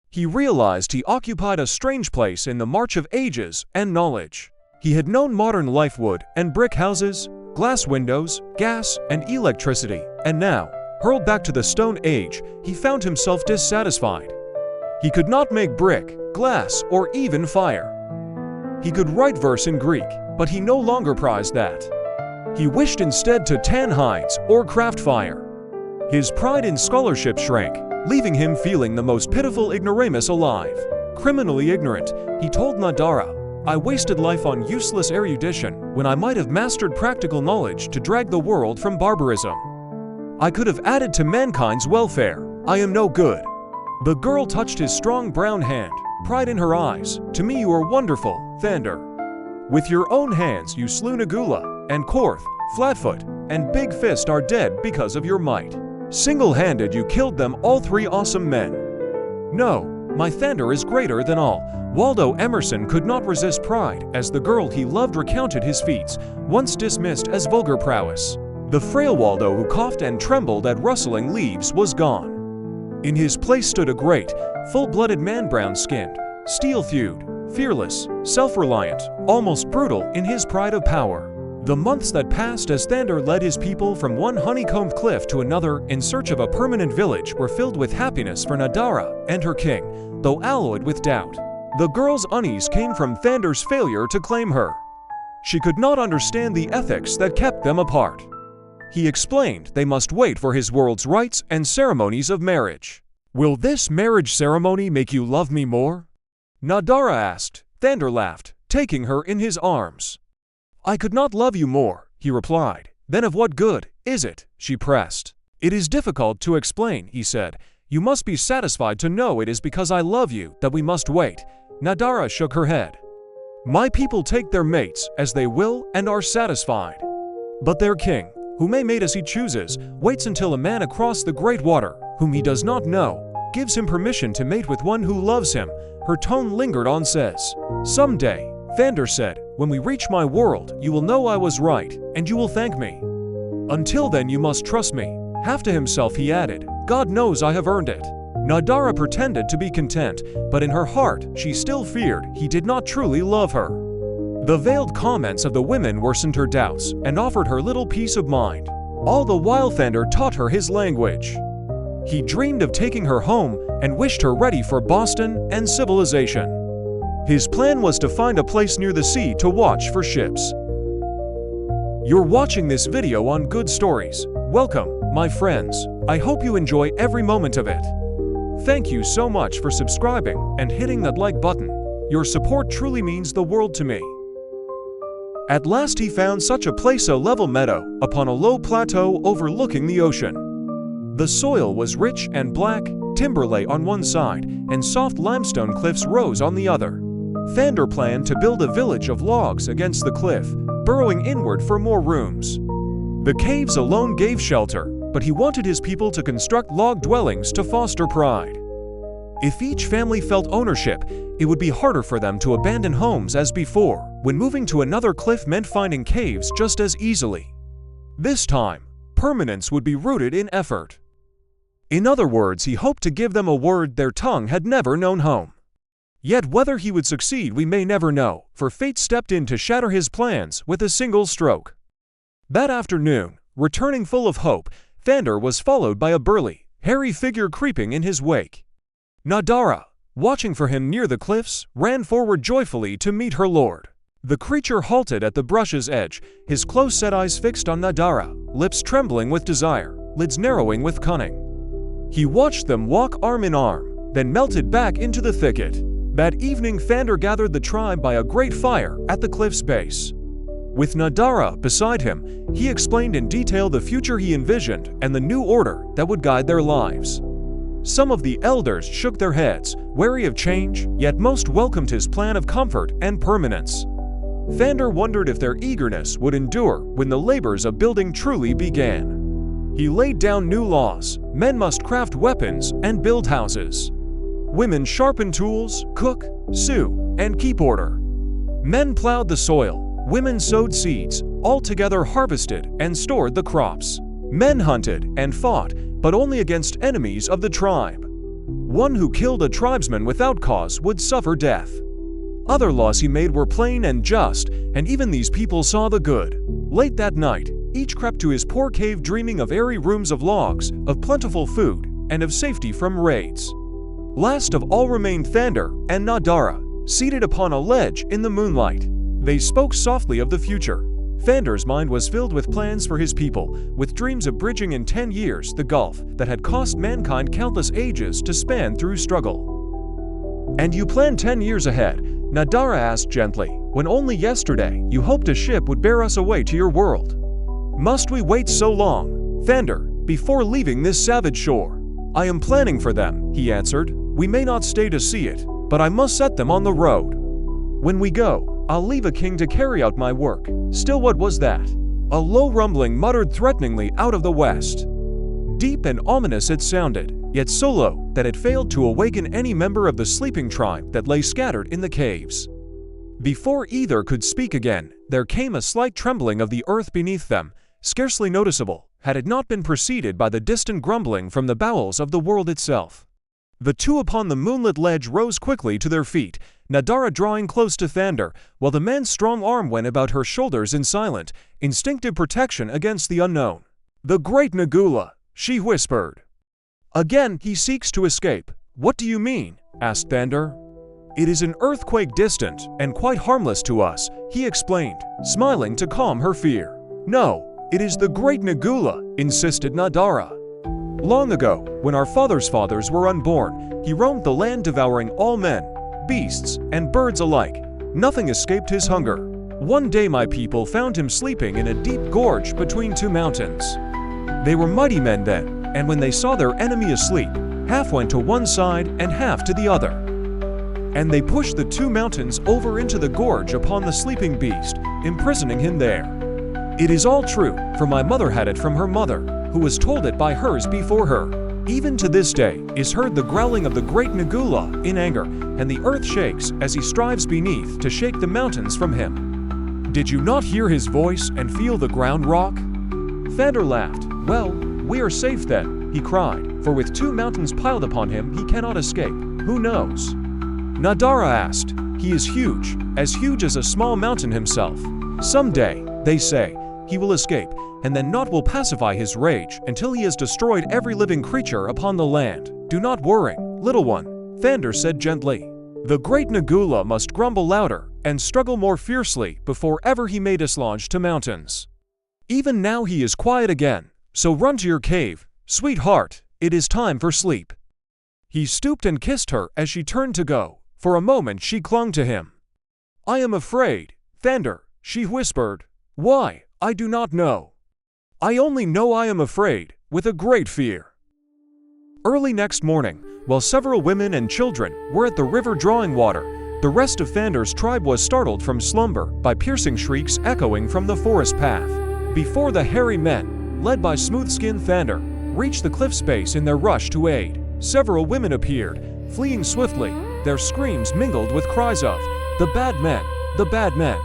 He realized he occupied a strange place in the march of ages and knowledge. He had known modern life, wood and brick houses, glass windows, gas and electricity, and now, hurled back to the Stone Age, he found himself dissatisfied. He could not make brick, glass, or even fire. He could write verse in Greek, but he no longer prized that. He wished instead to tan hides or craft fire. His pride in scholarship shrank, leaving him feeling the most pitiful ignoramus alive. Criminally ignorant, he told Nadara, "I wasted life on useless erudition when I might have mastered practical knowledge to drag the world from barbarism. I could have added to mankind's welfare. I am no good." The girl touched his strong brown hand, pride in her eyes. "To me you are wonderful, Thandar. With your own hands you slew Nagula, and Korth, Flatfoot, and Big Fist are dead because of your might. Single-handed you killed them, all three awesome men. No, my Thandar is greater than all." Waldo Emerson could not resist pride as the girl he loved recounted his feats, once dismissed as vulgar prowess. The frail Waldo who coughed and trembled at rustling leaves was gone. In his place stood a great, full-blooded man, brown-skinned, steel-thewed, fearless, self-reliant, almost brutal in his pride of power. The months that passed as Thandar led his people from one honeycombed cliff to another in search of a permanent village were filled with happiness for Nadara and her king, though alloyed with doubt. The girl's unease came from Thandar's failure to claim her. She could not understand the ethics that kept them apart. He explained they must wait for his world's rites and ceremonies of marriage. "Will this marriage ceremony make you love me more?" Nadara asked. Thandar laughed, taking her in his arms. "I could not love you more," he replied. "Then of what good is it?" she pressed. "It is difficult to explain," he said. "You must be satisfied to know it is because I love you that we must wait." Nadara shook her head. "My people take their mates as they will and are satisfied. But their king, who may mate as he chooses, waits until a man across the great water, whom he does not know, gives him permission to mate with one who loves him." Her tone lingered on. "Says, someday," Thandar said, "when we reach my world, you will know I was right, and you will thank me. Until then you must trust me." Half to himself he added, "God knows I have earned it." Nadara pretended to be content, but in her heart she still feared he did not truly love her. The veiled comments of the women worsened her doubts and offered her little peace of mind. All the while Thandar taught her his language. He dreamed of taking her home and wished her ready for Boston and civilization. His plan was to find a place near the sea to watch for ships. You're watching this video on Good Stories. Welcome, my friends. I hope you enjoy every moment of it. Thank you so much for subscribing and hitting that like button. Your support truly means the world to me. At last he found such a place, a level meadow upon a low plateau overlooking the ocean. The soil was rich and black, timber lay on one side, and soft limestone cliffs rose on the other. Thandar planned to build a village of logs against the cliff, burrowing inward for more rooms. The caves alone gave shelter, but he wanted his people to construct log dwellings to foster pride. If each family felt ownership, it would be harder for them to abandon homes as before, when moving to another cliff meant finding caves just as easily. This time, permanence would be rooted in effort. In other words, he hoped to give them a word their tongue had never known: home. Yet whether he would succeed we may never know, for fate stepped in to shatter his plans with a single stroke. That afternoon, returning full of hope, Thandar was followed by a burly, hairy figure creeping in his wake. Nadara, watching for him near the cliffs, ran forward joyfully to meet her lord. The creature halted at the brush's edge, his close-set eyes fixed on Nadara, lips trembling with desire, lids narrowing with cunning. He watched them walk arm in arm, then melted back into the thicket. That evening Thandar gathered the tribe by a great fire at the cliff's base. With Nadara beside him, he explained in detail the future he envisioned and the new order that would guide their lives. Some of the elders shook their heads, wary of change, yet most welcomed his plan of comfort and permanence. Thandar wondered if their eagerness would endure when the labors of building truly began. He laid down new laws: men must craft weapons and build houses. Women sharpen tools, cook, sew, and keep order. Men plowed the soil, women sowed seeds, all together harvested and stored the crops. Men hunted and fought, but only against enemies of the tribe. One who killed a tribesman without cause would suffer death. Other laws he made were plain and just, and even these people saw the good. Late that night, each crept to his poor cave dreaming of airy rooms of logs, of plentiful food, and of safety from raids. Last of all remained Thandar and Nadara, seated upon a ledge in the moonlight. They spoke softly of the future. Thandar's mind was filled with plans for his people, with dreams of bridging in 10 years the gulf that had cost mankind countless ages to span through struggle. "And you plan 10 years ahead?" Nadara asked gently, "when only yesterday you hoped a ship would bear us away to your world. Must we wait so long, Thandar, before leaving this savage shore?" "I am planning for them," he answered. "We may not stay to see it, but I must set them on the road. When we go, I'll leave a king to carry out my work." Still, what was that? A low rumbling muttered threateningly out of the west. Deep and ominous it sounded, yet so low that it failed to awaken any member of the sleeping tribe that lay scattered in the caves. Before either could speak again, there came a slight trembling of the earth beneath them, scarcely noticeable, had it not been preceded by the distant grumbling from the bowels of the world itself. The two upon the moonlit ledge rose quickly to their feet, Nadara drawing close to Thandar, while the man's strong arm went about her shoulders in silent, instinctive protection against the unknown. "The great Nagula," she whispered. "Again he seeks to escape. What do you mean?" asked Thandar. "It is an earthquake distant and quite harmless to us," he explained, smiling to calm her fear. "No, it is the great Nagula," insisted Nadara. "Long ago, when our fathers' fathers were unborn, he roamed the land devouring all men, beasts, and birds alike. Nothing escaped his hunger. One day my people found him sleeping in a deep gorge between two mountains. They were mighty men then, and when they saw their enemy asleep, half went to one side and half to the other. And they pushed the two mountains over into the gorge upon the sleeping beast, imprisoning him there. It is all true, for my mother had it from her mother, who was told it by hers before her. Even to this day is heard the growling of the great Nagula in anger, and the earth shakes as he strives beneath to shake the mountains from him. Did you not hear his voice and feel the ground rock?" Thandar laughed. "Well, we are safe then," he cried, "for with two mountains piled upon him he cannot escape. Who knows?" Nadara asked. "He is huge as a small mountain himself. Someday, they say, he will escape, and then naught will pacify his rage until he has destroyed every living creature upon the land. Do not worry, little one," Thandar said gently. "The great Nagula must grumble louder and struggle more fiercely before ever he may dislodge to mountains. Even now he is quiet again, so run to your cave, sweetheart, it is time for sleep." He stooped and kissed her as she turned to go. For a moment she clung to him. "I am afraid, Thandar," she whispered. "Why, I do not know. I only know I am afraid, with a great fear." Early next morning, while several women and children were at the river drawing water, the rest of Thandar's tribe was startled from slumber by piercing shrieks echoing from the forest path. Before the hairy men, led by smooth-skinned Thandar, reached the cliff's base in their rush to aid, several women appeared, fleeing swiftly, their screams mingled with cries of, "The bad men! The bad men!"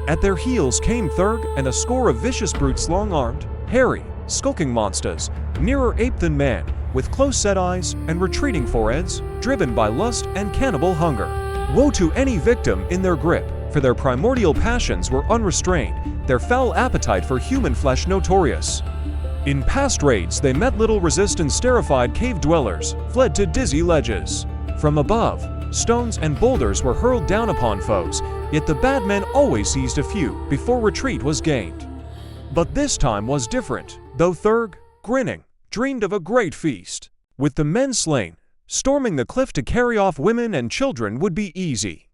At their heels came Thurg and a score of vicious brutes, long-armed, hairy, skulking monsters, nearer ape than man, with close-set eyes and retreating foreheads, driven by lust and cannibal hunger. Woe to any victim in their grip, for their primordial passions were unrestrained, their foul appetite for human flesh notorious. In past raids they met little resistance. Terrified cave dwellers fled to dizzy ledges. From above, stones and boulders were hurled down upon foes, yet the bad men always seized a few before retreat was gained. But this time was different, though Thurg, grinning, dreamed of a great feast. With the men slain, storming the cliff to carry off women and children would be easy.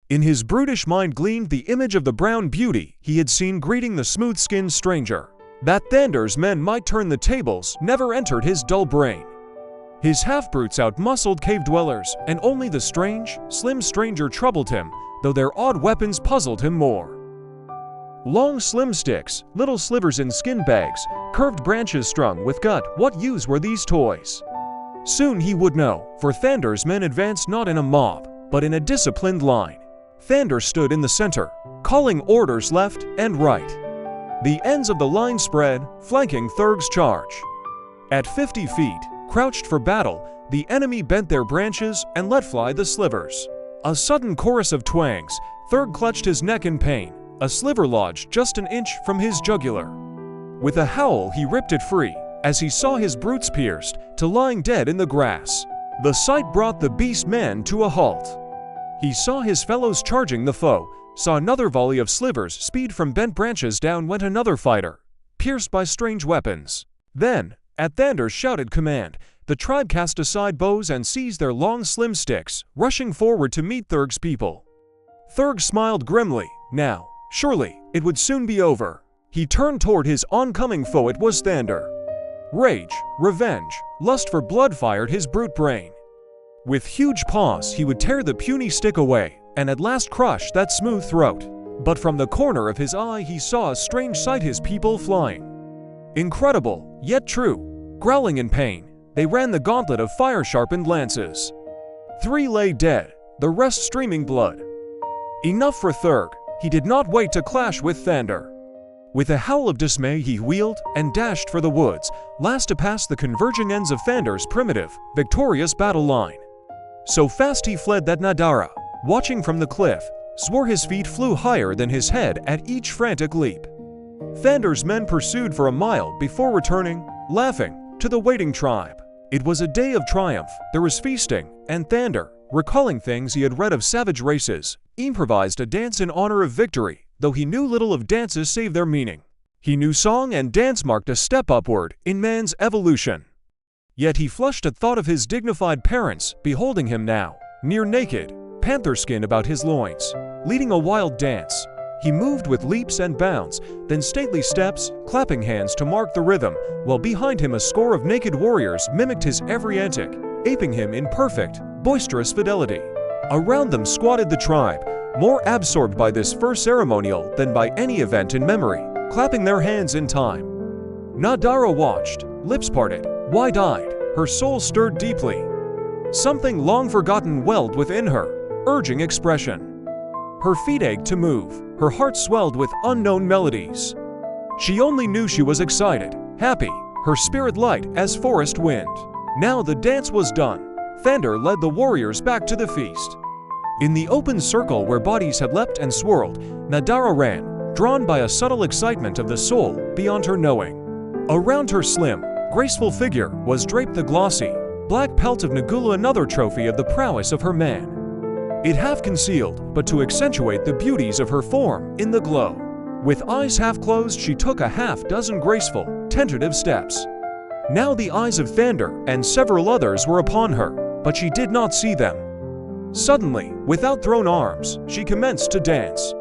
In his brutish mind gleamed the image of the brown beauty he had seen greeting the smooth-skinned stranger. That Thandar's men might turn the tables never entered his dull brain. His half-brutes out-muscled cave dwellers, and only the strange, slim stranger troubled him, though their odd weapons puzzled him more. Long slim sticks, little slivers in skin bags, curved branches strung with gut. What use were these toys? Soon he would know, for Thandar's men advanced not in a mob, but in a disciplined line. Thandar stood in the center, calling orders left and right. The ends of the line spread, flanking Thurg's charge. At 50 feet, crouched for battle, the enemy bent their branches and let fly the slivers. A sudden chorus of twangs, Thurg clutched his neck in pain, a sliver lodged just an inch from his jugular. With a howl he ripped it free, as he saw his brutes pierced, to lying dead in the grass. The sight brought the beast man to a halt. He saw his fellows charging the foe, saw another volley of slivers speed from bent branches. Down went another fighter, pierced by strange weapons. Then, at Thandar's shouted command, the tribe cast aside bows and seized their long slim sticks, rushing forward to meet Thurg's people. Thurg smiled grimly. Now, surely, it would soon be over. He turned toward his oncoming foe. It was Thandar. Rage, revenge, lust for blood fired his brute brain. With huge paws he would tear the puny stick away, and at last crush that smooth throat. But from the corner of his eye he saw a strange sight: his people flying. Incredible, yet true. Growling in pain, they ran the gauntlet of fire-sharpened lances. 3 lay dead, the rest streaming blood. Enough for Thurg. He did not wait to clash with Thandar. With a howl of dismay he wheeled and dashed for the woods, last to pass the converging ends of Thandar's primitive, victorious battle line. So fast he fled that Nadara, watching from the cliff, swore his feet flew higher than his head at each frantic leap. Thandar's men pursued for a mile before returning, laughing, to the waiting tribe. It was a day of triumph. There was feasting, and Thandar, recalling things he had read of savage races, improvised a dance in honor of victory, though he knew little of dances save their meaning. He knew song and dance marked a step upward in man's evolution. Yet he flushed at thought of his dignified parents beholding him now, near naked, panther skin about his loins, leading a wild dance. He moved with leaps and bounds, then stately steps, clapping hands to mark the rhythm, while behind him a score of naked warriors mimicked his every antic, aping him in perfect, boisterous fidelity. Around them squatted the tribe, more absorbed by this first ceremonial than by any event in memory, clapping their hands in time. Nadara watched, lips parted, wide-eyed, her soul stirred deeply. Something long forgotten welled within her, urging expression. Her feet ached to move, her heart swelled with unknown melodies. She only knew she was excited, happy, her spirit light as forest wind. Now the dance was done. Thandar led the warriors back to the feast. In the open circle where bodies had leapt and swirled, Nadara ran, drawn by a subtle excitement of the soul beyond her knowing. Around her slim, graceful figure was draped the glossy, black pelt of Nagula, another trophy of the prowess of her man. It half concealed, but to accentuate the beauties of her form in the glow. With eyes half closed she took a half-dozen graceful, tentative steps. Now the eyes of Thandar and several others were upon her, but she did not see them. Suddenly, with outthrown arms, she commenced to dance.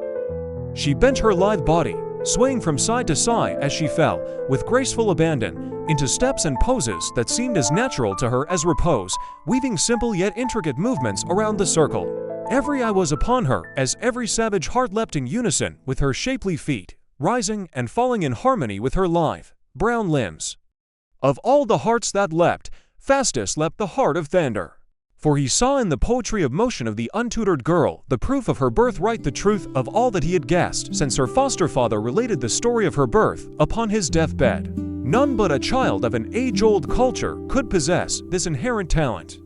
She bent her lithe body, swaying from side to side as she fell, with graceful abandon, into steps and poses that seemed as natural to her as repose, weaving simple yet intricate movements around the circle. Every eye was upon her as every savage heart leapt in unison with her shapely feet, rising and falling in harmony with her lithe, brown limbs. Of all the hearts that leapt, fastest leapt the heart of Thandar. For he saw in the poetry of motion of the untutored girl the proof of her birthright, the truth of all that he had guessed since her foster father related the story of her birth upon his deathbed. None but a child of an age-old culture could possess this inherent talent.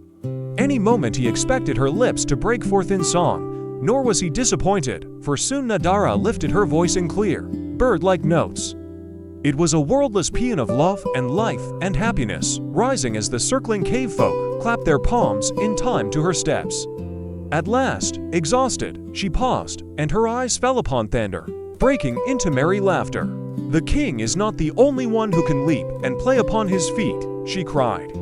Any moment he expected her lips to break forth in song, nor was he disappointed, for soon Nadara lifted her voice in clear, bird-like notes. It was a wordless paean of love and life and happiness, rising as the circling cave folk clapped their palms in time to her steps. At last, exhausted, she paused, and her eyes fell upon Thandar, breaking into merry laughter. "The king is not the only one who can leap and play upon his feet," she cried.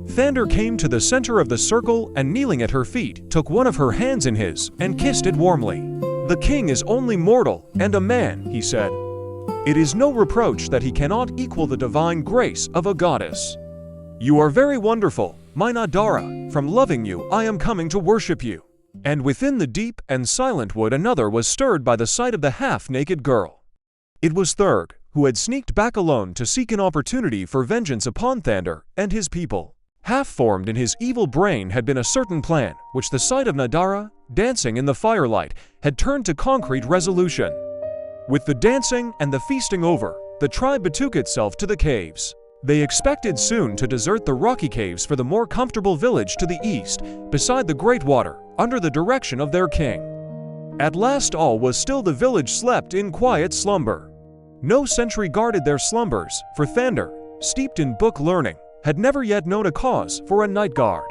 Thandar came to the center of the circle and, kneeling at her feet, took one of her hands in his and kissed it warmly. "The king is only mortal and a man," he said. "It is no reproach that he cannot equal the divine grace of a goddess. You are very wonderful, my Nadara. From loving you, I am coming to worship you." And within the deep and silent wood another was stirred by the sight of the half-naked girl. It was Thurg, who had sneaked back alone to seek an opportunity for vengeance upon Thandar and his people. Half-formed in his evil brain had been a certain plan, which the sight of Nadara, dancing in the firelight, had turned to concrete resolution. With the dancing and the feasting over, the tribe betook itself to the caves. They expected soon to desert the rocky caves for the more comfortable village to the east, beside the great water, under the direction of their king. At last all was still. The village slept in quiet slumber. No sentry guarded their slumbers, for Thandar, steeped in book learning, had never yet known a cause for a night guard.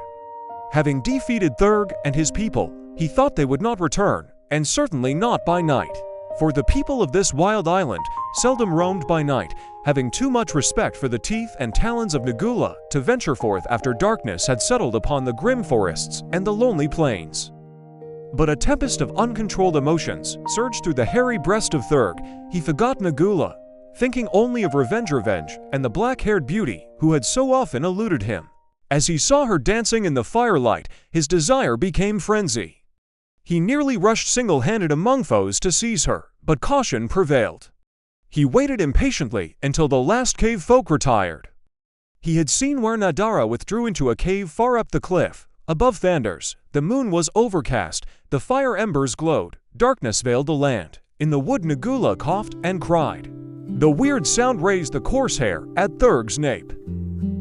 Having defeated Thandar and his people, he thought they would not return, and certainly not by night. For the people of this wild island seldom roamed by night, having too much respect for the teeth and talons of Nagula to venture forth after darkness had settled upon the grim forests and the lonely plains. But a tempest of uncontrolled emotions surged through the hairy breast of Thandar. He forgot Nagula, thinking only of revenge, and the black-haired beauty who had so often eluded him. As he saw her dancing in the firelight, his desire became frenzy. He nearly rushed single-handed among foes to seize her, but caution prevailed. He waited impatiently until the last cave folk retired. He had seen where Nadara withdrew into a cave far up the cliff. Above Thandar's, the moon was overcast, the fire embers glowed, darkness veiled the land. In the wood Nagula coughed and cried. The weird sound raised the coarse hair at Thandar's nape.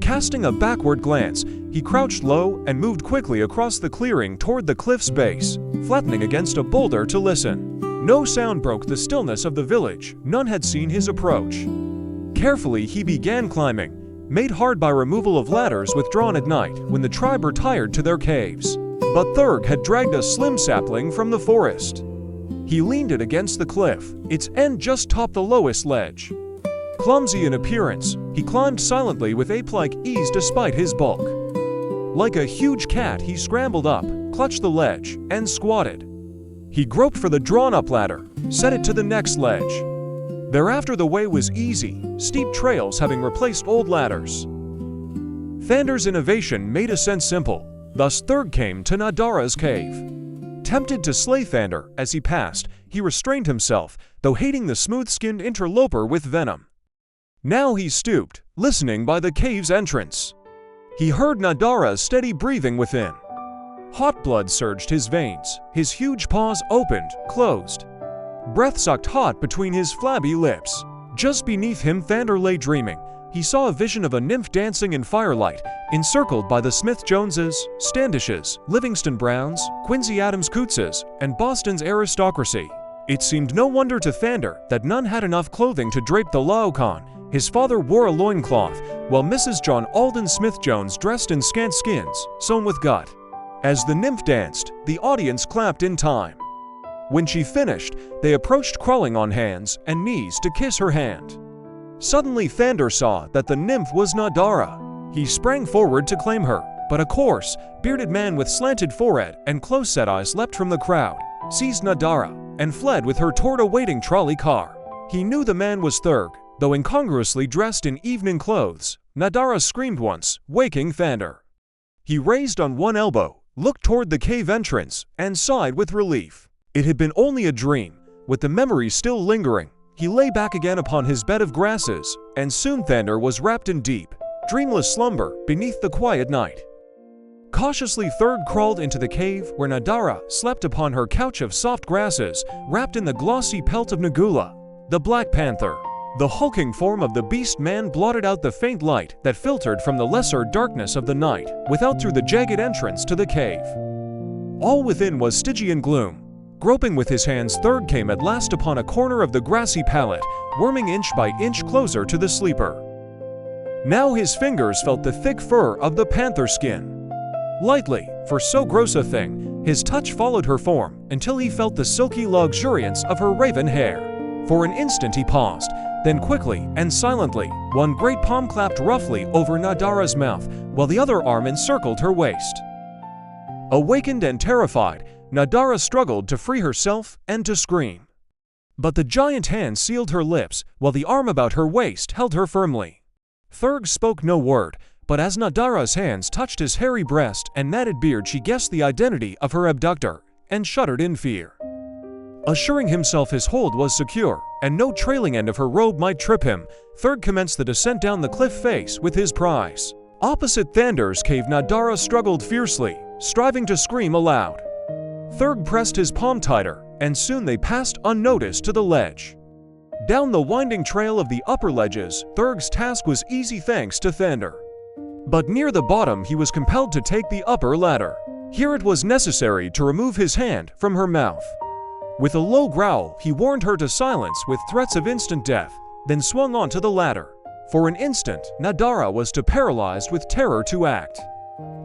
Casting a backward glance, he crouched low and moved quickly across the clearing toward the cliff's base, flattening against a boulder to listen. No sound broke the stillness of the village. None had seen his approach. Carefully he began climbing, made hard by removal of ladders withdrawn at night when the tribe retired to their caves. But Thandar had dragged a slim sapling from the forest. He leaned it against the cliff, its end just topped the lowest ledge. Clumsy in appearance, he climbed silently with ape-like ease despite his bulk. Like a huge cat, he scrambled up, clutched the ledge, and squatted. He groped for the drawn-up ladder, set it to the next ledge. Thereafter the way was easy, steep trails having replaced old ladders. Thandar's innovation made ascent simple, thus Thandar came to Nadara's cave. Tempted to slay Thandar as he passed, he restrained himself, though hating the smooth-skinned interloper with venom. Now he stooped, listening by the cave's entrance. He heard Nadara's steady breathing within. Hot blood surged his veins, his huge paws opened, closed. Breath sucked hot between his flabby lips. Just beneath him Thandar lay dreaming. He saw a vision of a nymph dancing in firelight, encircled by the Smith Joneses, Standishes, Livingston Browns, Quincy Adams Coateses, and Boston's aristocracy. It seemed no wonder to Thandar that none had enough clothing to drape the laocoon. His father wore a loincloth, while Mrs. John Alden Smith Jones dressed in scant skins, sewn with gut. As the nymph danced, the audience clapped in time. When she finished, they approached crawling on hands and knees to kiss her hand. Suddenly Thandar saw that the nymph was Nadara. He sprang forward to claim her, but a coarse, bearded man with slanted forehead and close-set eyes leapt from the crowd, seized Nadara, and fled with her toward a waiting trolley car. He knew the man was Thandar, though incongruously dressed in evening clothes. Nadara screamed once, waking Thandar. He raised on one elbow, looked toward the cave entrance, and sighed with relief. It had been only a dream. With the memory still lingering, he lay back again upon his bed of grasses, and soon Thandar was wrapped in deep, dreamless slumber beneath the quiet night. Cautiously Thandar crawled into the cave where Nadara slept upon her couch of soft grasses, wrapped in the glossy pelt of Nagula, the Black Panther. The hulking form of the beast man blotted out the faint light that filtered from the lesser darkness of the night, without through the jagged entrance to the cave. All within was Stygian gloom. Groping with his hands, Thandar came at last upon a corner of the grassy pallet, worming inch by inch closer to the sleeper. Now his fingers felt the thick fur of the panther skin. Lightly, for so gross a thing, his touch followed her form until he felt the silky luxuriance of her raven hair. For an instant he paused, then quickly and silently, one great palm clapped roughly over Nadara's mouth, while the other arm encircled her waist. Awakened and terrified, Nadara struggled to free herself and to scream. But the giant hand sealed her lips, while the arm about her waist held her firmly. Thandar spoke no word, but as Nadara's hands touched his hairy breast and matted beard, she guessed the identity of her abductor, and shuddered in fear. Assuring himself his hold was secure, and no trailing end of her robe might trip him, Thandar commenced the descent down the cliff face with his prize. Opposite Thandar's cave, Nadara struggled fiercely, striving to scream aloud. Thandar pressed his palm tighter, and soon they passed unnoticed to the ledge. Down the winding trail of the upper ledges, Thandar's task was easy thanks to Thandar. But near the bottom he was compelled to take the upper ladder. Here it was necessary to remove his hand from her mouth. With a low growl, he warned her to silence with threats of instant death, then swung onto the ladder. For an instant, Nadara was too paralyzed with terror to act.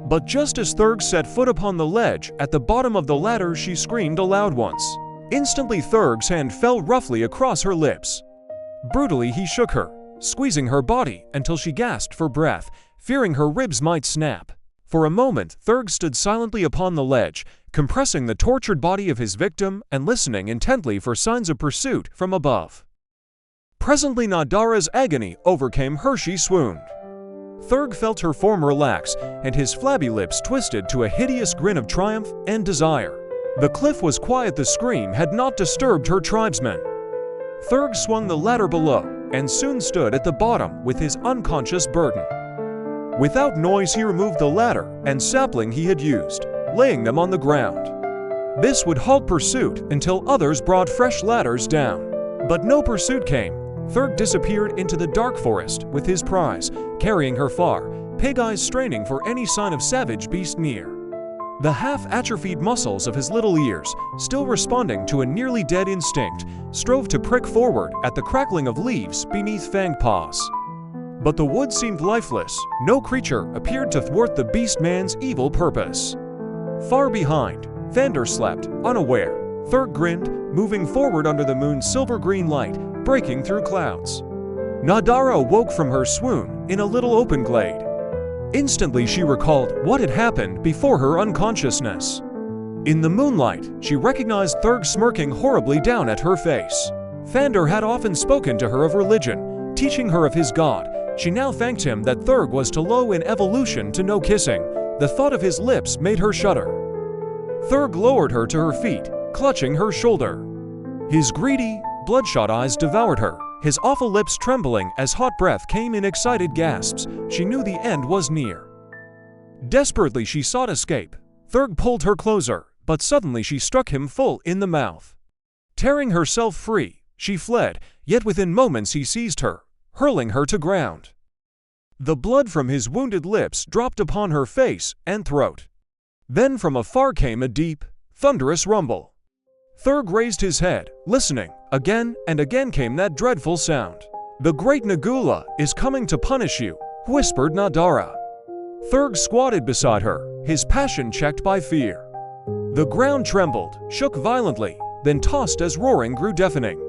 But just as Thandar set foot upon the ledge at the bottom of the ladder, she screamed aloud once. Instantly, Thandar's hand fell roughly across her lips. Brutally, he shook her, squeezing her body until she gasped for breath, fearing her ribs might snap. For a moment, Thandar stood silently upon the ledge, compressing the tortured body of his victim and listening intently for signs of pursuit from above. Presently, Nadara's agony overcame her. She swooned. Thandar felt her form relax, and his flabby lips twisted to a hideous grin of triumph and desire. The cliff was quiet. The scream had not disturbed her tribesmen. Thandar swung the ladder below and soon stood at the bottom with his unconscious burden. Without noise, he removed the ladder and sapling he had used, laying them on the ground. This would halt pursuit until others brought fresh ladders down. But no pursuit came. Thandar disappeared into the dark forest with his prize, carrying her far, pig eyes straining for any sign of savage beast near. The half-atrophied muscles of his little ears, still responding to a nearly dead instinct, strove to prick forward at the crackling of leaves beneath fanged paws. But the wood seemed lifeless. No creature appeared to thwart the beast man's evil purpose. Far behind, Thandar slept, unaware. Thandar grinned, moving forward under the moon's silver-green light, breaking through clouds. Nadara awoke from her swoon in a little open glade. Instantly, she recalled what had happened before her unconsciousness. In the moonlight, she recognized Thandar smirking horribly down at her face. Thandar had often spoken to her of religion, teaching her of his god. She now thanked him that Thandar was too low in evolution to know kissing. The thought of his lips made her shudder. Thandar lowered her to her feet, clutching her shoulder. His greedy, bloodshot eyes devoured her, his awful lips trembling as hot breath came in excited gasps. She knew the end was near. Desperately, she sought escape. Thandar pulled her closer, but suddenly she struck him full in the mouth. Tearing herself free, she fled, yet within moments he seized her, hurling her to ground. The blood from his wounded lips dropped upon her face and throat. Then from afar came a deep, thunderous rumble. Thandar raised his head, listening. Again and again came that dreadful sound. "The great Nagula is coming to punish you," whispered Nadara. Thandar squatted beside her, his passion checked by fear. The ground trembled, shook violently, then tossed as roaring grew deafening.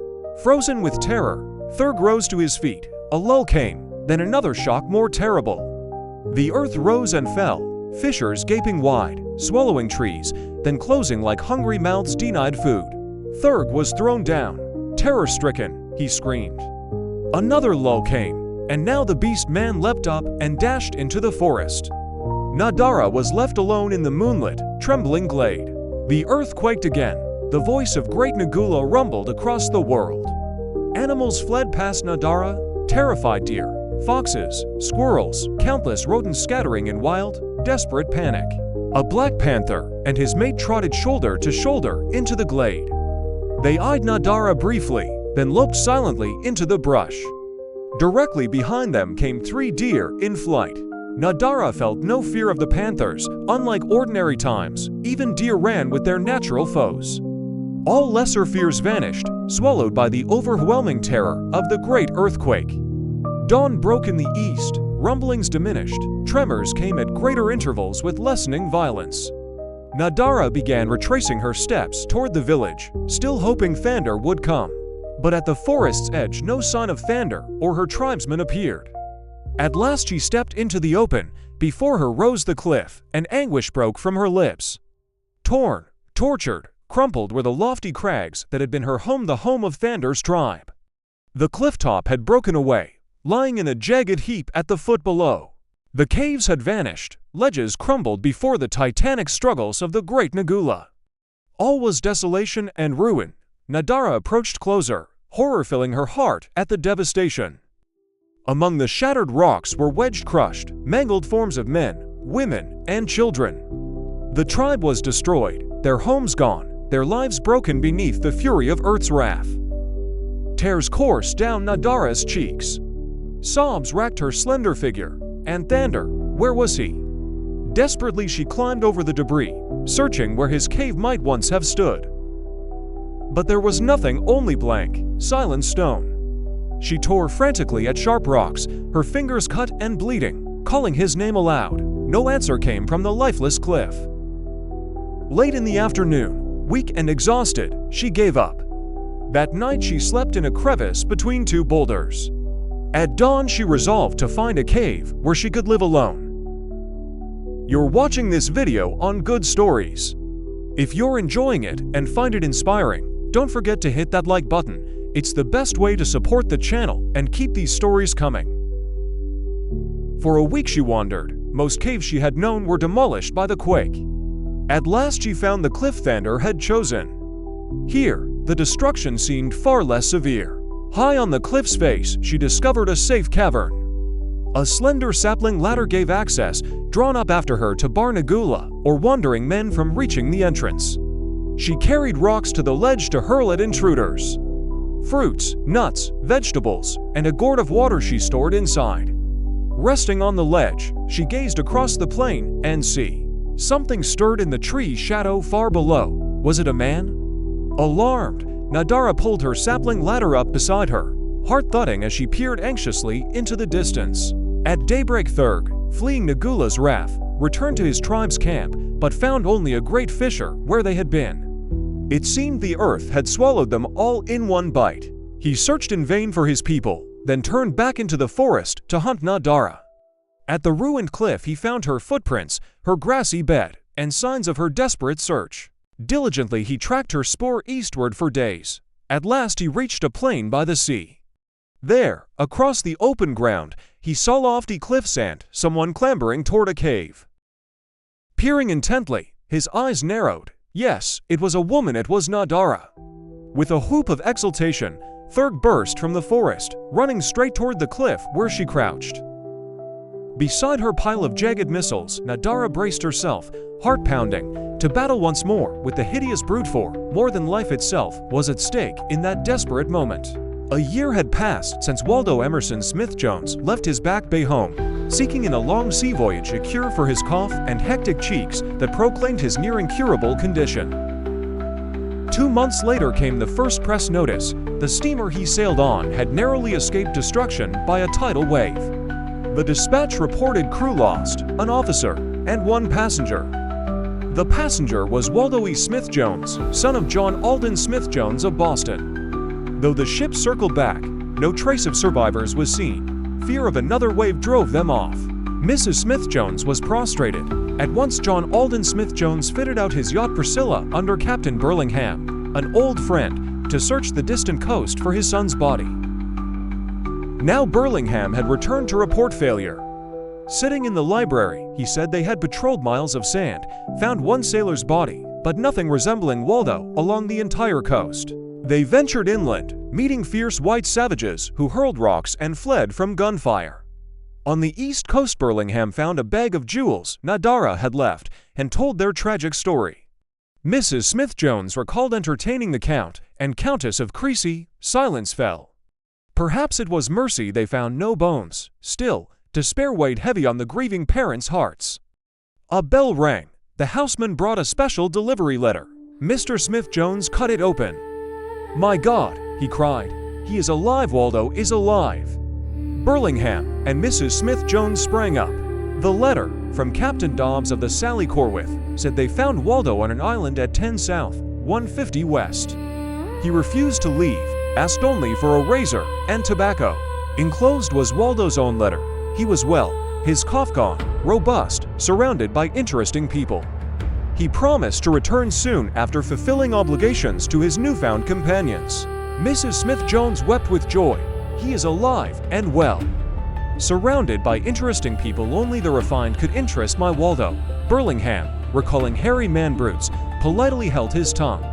Frozen with terror, Thandar rose to his feet. A lull came, then another shock more terrible. The earth rose and fell, fissures gaping wide, swallowing trees, then closing like hungry mouths denied food. Thandar was thrown down. Terror-stricken, he screamed. Another lull came, and now the beast man leapt up and dashed into the forest. Nadara was left alone in the moonlit, trembling glade. The earth quaked again. The voice of great Nagula rumbled across the world. Animals fled past Nadara, terrified deer, foxes, squirrels, countless rodents scattering in wild, desperate panic. A black panther and his mate trotted shoulder to shoulder into the glade. They eyed Nadara briefly, then loped silently into the brush. Directly behind them came 3 deer in flight. Nadara felt no fear of the panthers. Unlike ordinary times, even deer ran with their natural foes. All lesser fears vanished, swallowed by the overwhelming terror of the great earthquake. Dawn broke in the east, rumblings diminished, tremors came at greater intervals with lessening violence. Nadara began retracing her steps toward the village, still hoping Thandar would come. But at the forest's edge, no sign of Thandar or her tribesmen appeared. At last she stepped into the open. Before her rose the cliff, and anguish broke from her lips. Torn, tortured, crumpled were the lofty crags that had been her home, the home of Thandar's tribe. The cliff top had broken away, lying in a jagged heap at the foot below. The caves had vanished, ledges crumbled before the titanic struggles of the great Nagula. All was desolation and ruin. Nadara approached closer, horror filling her heart at the devastation. Among the shattered rocks were wedged, crushed, mangled forms of men, women, and children. The tribe was destroyed, their homes gone, their lives broken beneath the fury of Earth's wrath. Tears coursed down Nadara's cheeks. Sobs racked her slender figure. And Thandar, where was he? Desperately she climbed over the debris, searching where his cave might once have stood. But there was nothing, only blank, silent stone. She tore frantically at sharp rocks, her fingers cut and bleeding, calling his name aloud. no answer came from the lifeless cliff. Late in the afternoon, weak and exhausted, she gave up. That night she slept in a crevice between two boulders. At dawn she resolved to find a cave where she could live alone. You're watching this video on Good Stories. If you're enjoying it and find it inspiring, don't forget to hit that like button. It's the best way to support the channel and keep these stories coming. For a week she wandered. Most caves she had known were demolished by the quake. At last she found the cliff Thandar had chosen. Here, the destruction seemed far less severe. High on the cliff's face, she discovered a safe cavern. A slender sapling ladder gave access, drawn up after her to bar Nagula, or wandering men from reaching the entrance. She carried rocks to the ledge to hurl at intruders. Fruits, nuts, vegetables, and a gourd of water she stored inside. Resting on the ledge, she gazed across the plain and sea. Something stirred in the tree shadow far below. Was it a man? Alarmed, Nadara pulled her sapling ladder up beside her, heart thudding as she peered anxiously into the distance. At daybreak Thurg, fleeing Nagula's wrath, returned to his tribe's camp, but found only a great fissure where they had been. It seemed the earth had swallowed them all in one bite. He searched in vain for his people, then turned back into the forest to hunt Nadara. At the ruined cliff he found her footprints, her grassy bed, and signs of her desperate search. Diligently he tracked her spoor eastward for days. At last he reached a plain by the sea. There, across the open ground, he saw lofty cliffsand, someone clambering toward a cave. Peering intently, his eyes narrowed. Yes, it was a woman, it was Nadara. With a whoop of exultation, Thurg burst from the forest, running straight toward the cliff where she crouched. Beside her pile of jagged missiles, Nadara braced herself, heart pounding, to battle once more with the hideous brute, for more than life itself was at stake in that desperate moment. A year had passed since Waldo Emerson Smith Jones left his Back Bay home, seeking in a long sea voyage a cure for his cough and hectic cheeks that proclaimed his near incurable condition. 2 months later came the first press notice. The steamer he sailed on had narrowly escaped destruction by a tidal wave. The dispatch reported crew lost, an officer, and 1 passenger. The passenger was Waldo E. Smith Jones, son of John Alden Smith Jones of Boston. Though the ship circled back, no trace of survivors was seen. Fear of another wave drove them off. Mrs. Smith Jones was prostrated. At once John Alden Smith Jones fitted out his yacht Priscilla under Captain Burlingham, an old friend, to search the distant coast for his son's body. Now Burlingham had returned to report failure. Sitting in the library, he said they had patrolled miles of sand, found 1 sailor's body, but nothing resembling Waldo along the entire coast. They ventured inland, meeting fierce white savages who hurled rocks and fled from gunfire. On the east coast Burlingham found a bag of jewels Nadara had left and told their tragic story. Mrs. Smith Jones recalled entertaining the Count and Countess of Crecy. Silence fell. Perhaps it was mercy they found no bones. Still, despair weighed heavy on the grieving parents' hearts. A bell rang. The houseman brought a special delivery letter. Mr. Smith Jones cut it open. "My God," he cried. "He is alive, Waldo is alive." Burlingham and Mrs. Smith Jones sprang up. The letter, from Captain Dobbs of the Sally Corwith, said they found Waldo on an island at 10 South, 150 West. He refused to leave, asked only for a razor and tobacco. Enclosed was Waldo's own letter. He was well, his cough gone, robust, surrounded by interesting people. He promised to return soon after fulfilling obligations to his newfound companions. Mrs. Smith Jones wept with joy. He is alive and well. Surrounded by interesting people only the refined could interest my Waldo. Burlingham, recalling hairy man brutes, politely held his tongue.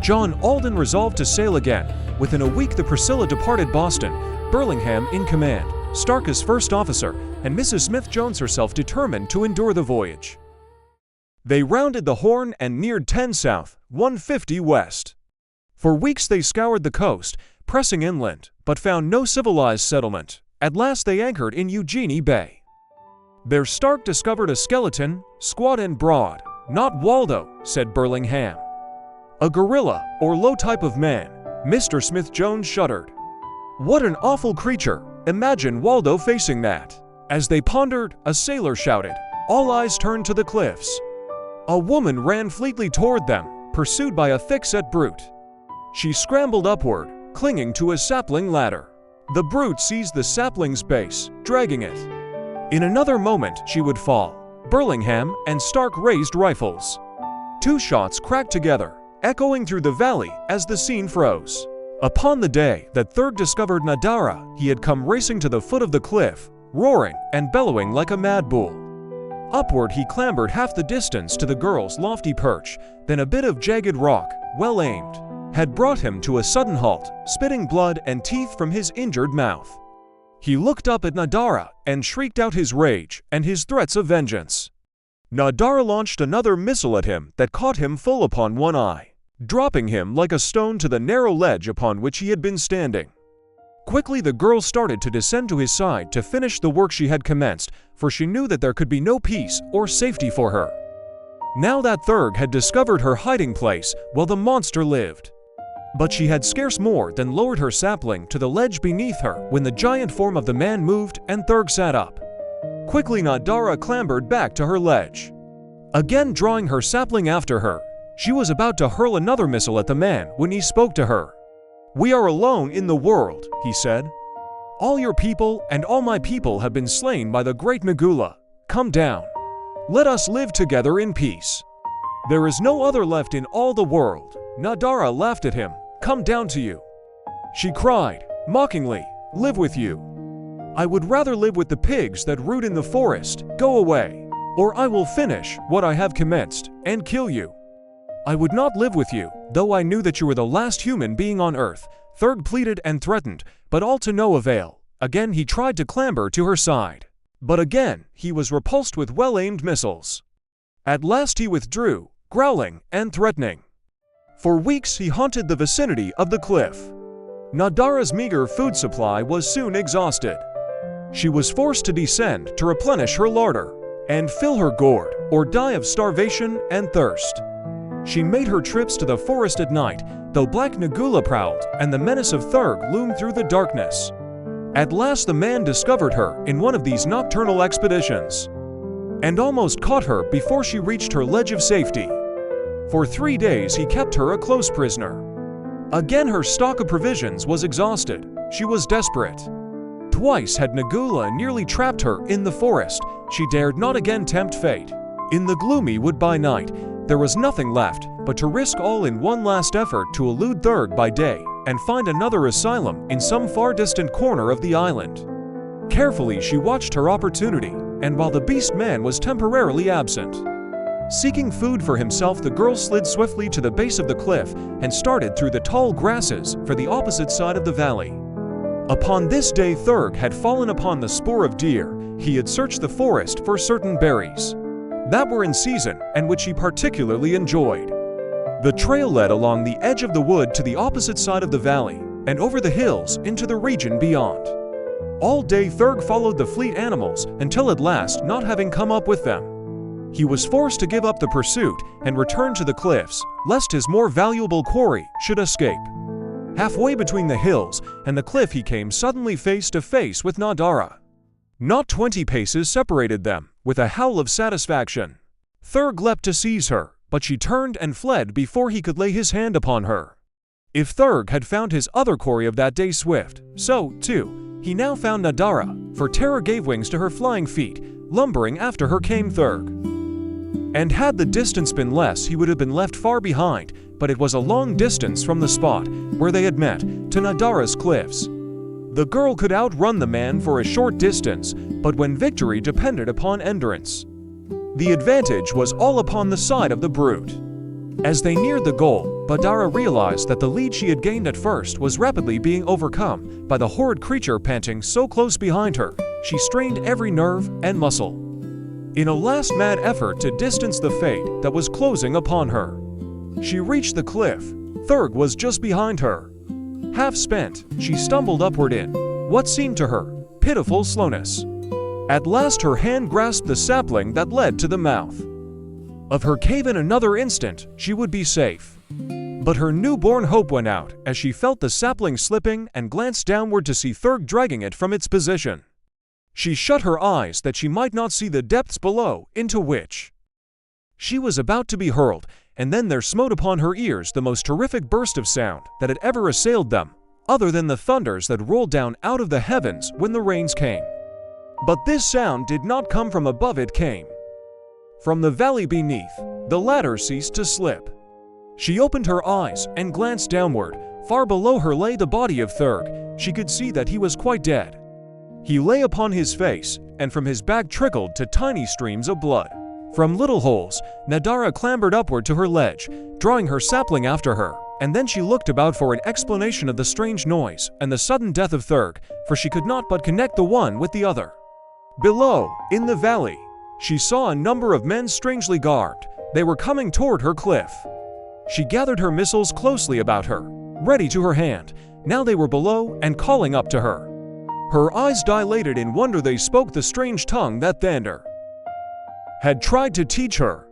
John Alden resolved to sail again. Within a week the Priscilla departed Boston, Burlingham in command, Stark as first officer, and Mrs. Smith Jones herself determined to endure the voyage. They rounded the Horn and neared 10 South, 150 West. For weeks they scoured the coast, pressing inland, but found no civilized settlement. At last they anchored in Eugenie Bay. There Stark discovered a skeleton, squat and broad. "Not Waldo," said Burlingham. "A gorilla, or low type of man." Mr. Smith Jones shuddered. "What an awful creature! Imagine Waldo facing that." As they pondered, a sailor shouted, all eyes turned to the cliffs. A woman ran fleetly toward them, pursued by a thick-set brute. She scrambled upward, clinging to a sapling ladder. The brute seized the sapling's base, dragging it. In another moment she would fall. Burlingham and Stark raised rifles. 2 shots cracked together, echoing through the valley as the scene froze. Upon the day that Thurg discovered Nadara, he had come racing to the foot of the cliff, roaring and bellowing like a mad bull. Upward he clambered half the distance to the girl's lofty perch, then a bit of jagged rock, well aimed, had brought him to a sudden halt, spitting blood and teeth from his injured mouth. He looked up at Nadara and shrieked out his rage and his threats of vengeance. Nadara launched another missile at him that caught him full upon one eye, dropping him like a stone to the narrow ledge upon which he had been standing. Quickly the girl started to descend to his side to finish the work she had commenced, for she knew that there could be no peace or safety for her. Now that Thurg had discovered her hiding place, well, the monster lived. But she had scarce more than lowered her sapling to the ledge beneath her when the giant form of the man moved and Thurg sat up. Quickly Nadara clambered back to her ledge. Again drawing her sapling after her, she was about to hurl another missile at the man when he spoke to her. "We are alone in the world," he said. "All your people and all my people have been slain by the great Megula. Come down. Let us live together in peace. There is no other left in all the world." Nadara laughed at him. "Come down to you." She cried, mockingly, "Live with you. I would rather live with the pigs that root in the forest. Go away, or I will finish what I have commenced and kill you." "I would not live with you, though I knew that you were the last human being on earth," Thurg pleaded and threatened, but all to no avail. Again he tried to clamber to her side. But again he was repulsed with well-aimed missiles. At last he withdrew, growling and threatening. For weeks he haunted the vicinity of the cliff. Nadara's meager food supply was soon exhausted. She was forced to descend to replenish her larder and fill her gourd, or die of starvation and thirst. She made her trips to the forest at night, though black Negula prowled and the menace of Thurg loomed through the darkness. At last the man discovered her in one of these nocturnal expeditions, and almost caught her before she reached her ledge of safety. For 3 days he kept her a close prisoner. Again her stock of provisions was exhausted. She was desperate. Twice had Negula nearly trapped her in the forest. She dared not again tempt fate. In the gloomy wood by night, there was nothing left but to risk all in one last effort to elude Thurg by day and find another asylum in some far distant corner of the island. Carefully she watched her opportunity, and while the beast man was temporarily absent, seeking food for himself, the girl slid swiftly to the base of the cliff and started through the tall grasses for the opposite side of the valley. Upon this day Thurg had fallen upon the spoor of deer. He had searched the forest for certain berries that were in season and which he particularly enjoyed. The trail led along the edge of the wood to the opposite side of the valley and over the hills into the region beyond. All day Thurg followed the fleet animals until at last, not having come up with them, he was forced to give up the pursuit and return to the cliffs, lest his more valuable quarry should escape. Halfway between the hills and the cliff he came suddenly face to face with Nadara. Not 20 paces separated them. With a howl of satisfaction, Thurg leapt to seize her, but she turned and fled before he could lay his hand upon her. If Thurg had found his other quarry of that day swift, so, too, he now found Nadara, for terror gave wings to her flying feet. Lumbering after her came Thurg. And had the distance been less, he would have been left far behind, but it was a long distance from the spot where they had met to Nadara's cliffs. The girl could outrun the man for a short distance, but when victory depended upon endurance, the advantage was all upon the side of the brute. As they neared the goal, Nadara realized that the lead she had gained at first was rapidly being overcome by the horrid creature panting so close behind her. She strained every nerve and muscle in a last mad effort to distance the fate that was closing upon her. She reached the cliff. Thurg was just behind her. Half spent, she stumbled upward in what seemed to her pitiful slowness. At last her hand grasped the sapling that led to the mouth of her cave. In another instant, she would be safe. But her newborn hope went out as she felt the sapling slipping and glanced downward to see Thurg dragging it from its position. She shut her eyes that she might not see the depths below into which she was about to be hurled, and then there smote upon her ears the most terrific burst of sound that had ever assailed them, other than the thunders that rolled down out of the heavens when the rains came. But this sound did not come from above, it came from the valley beneath. The ladder ceased to slip. She opened her eyes and glanced downward. Far below her lay the body of Thandar. She could see that he was quite dead. He lay upon his face, and from his back trickled to tiny streams of blood. From little holes, Nadara clambered upward to her ledge, drawing her sapling after her, and then she looked about for an explanation of the strange noise and the sudden death of Thandar, for she could not but connect the one with the other. Below, in the valley, she saw a number of men strangely garbed. They were coming toward her cliff. She gathered her missiles closely about her, ready to her hand. Now they were below and calling up to her. Her eyes dilated in wonder. They spoke the strange tongue that Thandar had tried to teach her.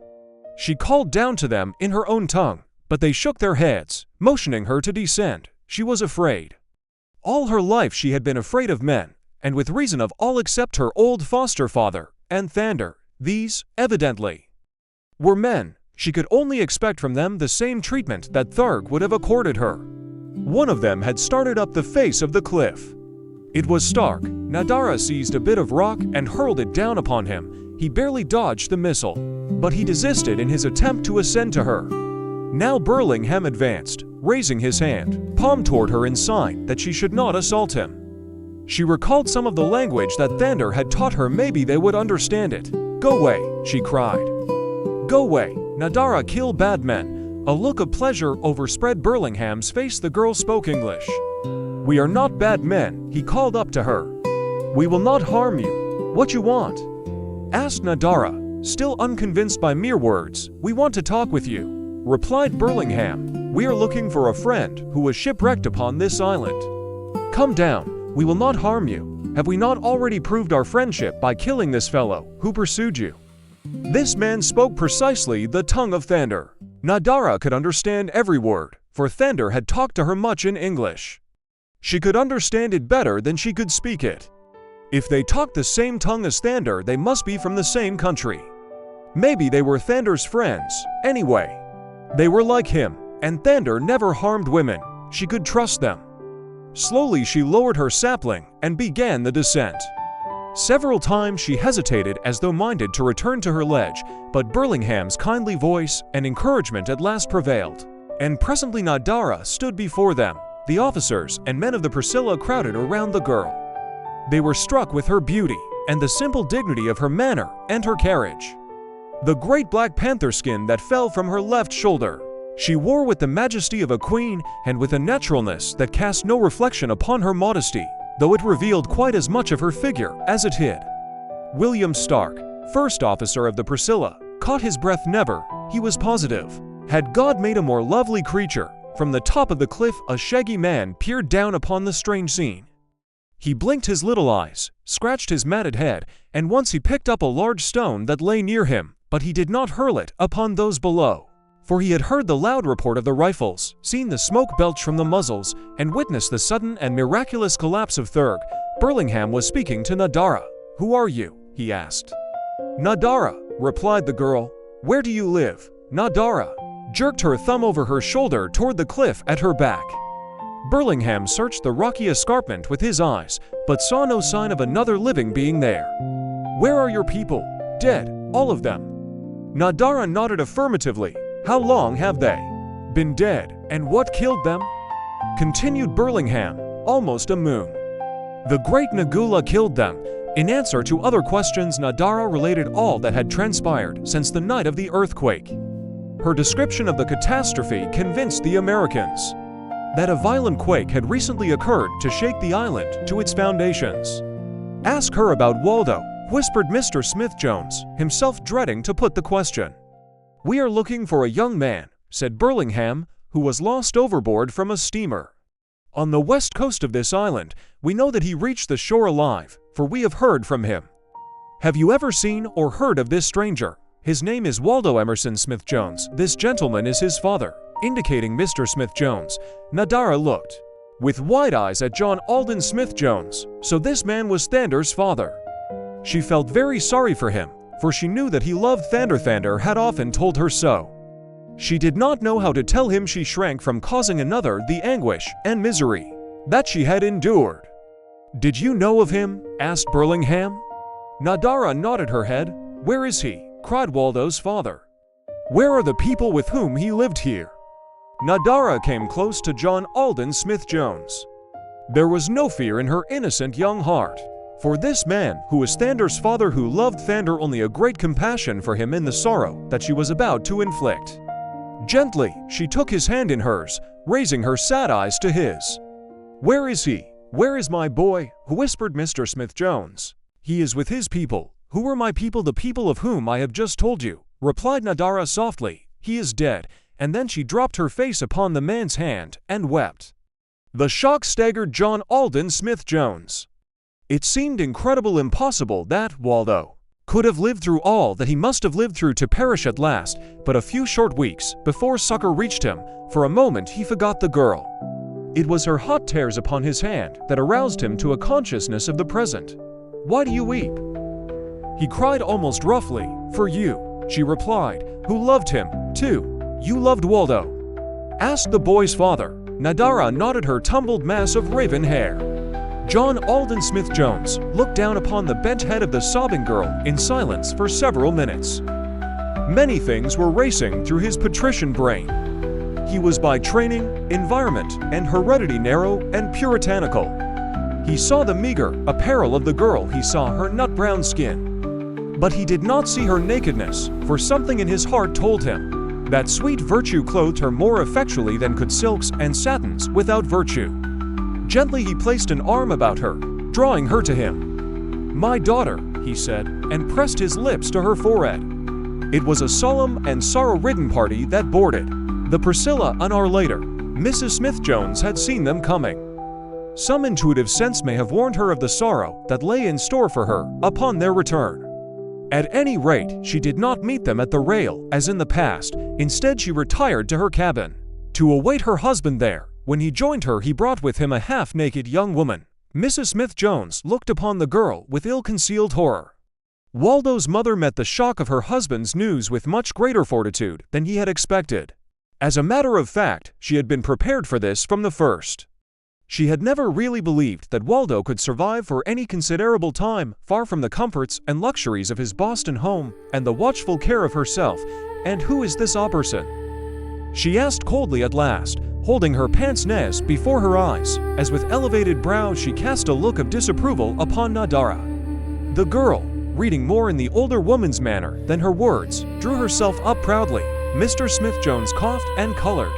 She called down to them in her own tongue, but they shook their heads, motioning her to descend. She was afraid. All her life she had been afraid of men, and with reason of all except her old foster father and Thandar. These, evidently, were men. She could only expect from them the same treatment that Thandar would have accorded her. One of them had started up the face of the cliff. It was stark. Nadara seized a bit of rock and hurled it down upon him. He barely dodged the missile, but he desisted in his attempt to ascend to her. Now Burlingham advanced, raising his hand, palm toward her in sign that she should not assault him. She recalled some of the language that Thandar had taught her. Maybe they would understand it. "Go away," she cried. "Go away. Nadara kill bad men." A look of pleasure overspread Burlingham's face. The girl spoke English. "We are not bad men," he called up to her. "We will not harm you." "What you want?" asked Nadara, still unconvinced by mere words. "We want to talk with you," replied Burlingham. "We are looking for a friend who was shipwrecked upon this island. Come down. We will not harm you. Have we not already proved our friendship by killing this fellow who pursued you?" This man spoke precisely the tongue of Thandar. Nadara could understand every word, for Thandar had talked to her much in English. She could understand it better than she could speak it. If they talked the same tongue as Thandar, they must be from the same country. Maybe they were Thandar's friends. Anyway, they were like him, and Thandar never harmed women. She could trust them. Slowly she lowered her sapling and began the descent. Several times she hesitated as though minded to return to her ledge, but Burlingham's kindly voice and encouragement at last prevailed, and presently Nadara stood before them. The officers and men of the Priscilla crowded around the girl. They were struck with her beauty and the simple dignity of her manner and her carriage. The great black panther skin that fell from her left shoulder she wore with the majesty of a queen and with a naturalness that cast no reflection upon her modesty, though it revealed quite as much of her figure as it hid. William Stark, first officer of the Priscilla, caught his breath. Never, he was positive, had God made a more lovely creature. From the top of the cliff a shaggy man peered down upon the strange scene. He blinked his little eyes, scratched his matted head, and once he picked up a large stone that lay near him, but he did not hurl it upon those below. For he had heard the loud report of the rifles, seen the smoke belch from the muzzles, and witnessed the sudden and miraculous collapse of Thandar. Burlingham was speaking to Nadara. "Who are you?" he asked. "Nadara," replied the girl. "Where do you live?" Nadara jerked her thumb over her shoulder toward the cliff at her back. Burlingham searched the rocky escarpment with his eyes, but saw no sign of another living being there. "Where are your people?" "Dead, all of them." Nadara nodded affirmatively. "How long have they been dead, and what killed them?" continued Burlingham. "Almost a moon. The great Nagula killed them." In answer to other questions, Nadara related all that had transpired since the night of the earthquake. Her description of the catastrophe convinced the Americans that a violent quake had recently occurred to shake the island to its foundations. "Ask her about Waldo," whispered Mr. Smith-Jones, himself dreading to put the question. "We are looking for a young man," said Burlingham, "who was lost overboard from a steamer on the west coast of this island. We know that he reached the shore alive, for we have heard from him. Have you ever seen or heard of this stranger? His name is Waldo Emerson Smith-Jones. This gentleman is his father," indicating Mr. Smith-Jones. Nadara looked with wide eyes at John Alden Smith-Jones. So this man was Thandar's father. She felt very sorry for him, for she knew that he loved Thandar. Thandar had often told her so. She did not know how to tell him she shrank from causing another the anguish and misery that she had endured. "Did you know of him?" asked Burlingham. Nadara nodded her head. "Where is he?" cried Waldo's father. "Where are the people with whom he lived here?" Nadara came close to John Alden Smith-Jones. There was no fear in her innocent young heart. For this man, who was Thandar's father, who loved Thandar, only a great compassion for him in the sorrow that she was about to inflict. Gently, she took his hand in hers, raising her sad eyes to his. "Where is he? Where is my boy?" whispered Mr. Smith-Jones. "He is with his people." "Who are my people?" "The people of whom I have just told you," replied Nadara softly. "He is dead." And then she dropped her face upon the man's hand and wept. The shock staggered John Alden Smith-Jones. It seemed incredible, impossible, that Waldo could have lived through all that he must have lived through to perish at last. But a few short weeks before succor reached him, for a moment he forgot the girl. It was her hot tears upon his hand that aroused him to a consciousness of the present. "Why do you weep?" he cried almost roughly. "For you," she replied, "who loved him, too." "You loved Waldo?" asked the boy's father. Nadara nodded her tumbled mass of raven hair. John Alden Smith-Jones looked down upon the bent head of the sobbing girl in silence for several minutes. Many things were racing through his patrician brain. He was by training, environment, and heredity narrow and puritanical. He saw the meager apparel of the girl, he saw her nut-brown skin. But he did not see her nakedness, for something in his heart told him that sweet virtue clothed her more effectually than could silks and satins without virtue. Gently he placed an arm about her, drawing her to him. "My daughter," he said, and pressed his lips to her forehead. It was a solemn and sorrow-ridden party that boarded the Priscilla an hour later. Mrs. Smith-Jones had seen them coming. Some intuitive sense may have warned her of the sorrow that lay in store for her upon their return. At any rate, she did not meet them at the rail, as in the past. Instead, she retired to her cabin to await her husband there. When he joined her, he brought with him a half-naked young woman. Mrs. Smith-Jones looked upon the girl with ill-concealed horror. Waldo's mother met the shock of her husband's news with much greater fortitude than he had expected. As a matter of fact, she had been prepared for this from the first. She had never really believed that Waldo could survive for any considerable time, far from the comforts and luxuries of his Boston home and the watchful care of herself. "And who is this person?" she asked coldly at last, holding her pince-nez before her eyes, as with elevated brow she cast a look of disapproval upon Nadara. The girl, reading more in the older woman's manner than her words, drew herself up proudly. Mr. Smith-Jones coughed and colored.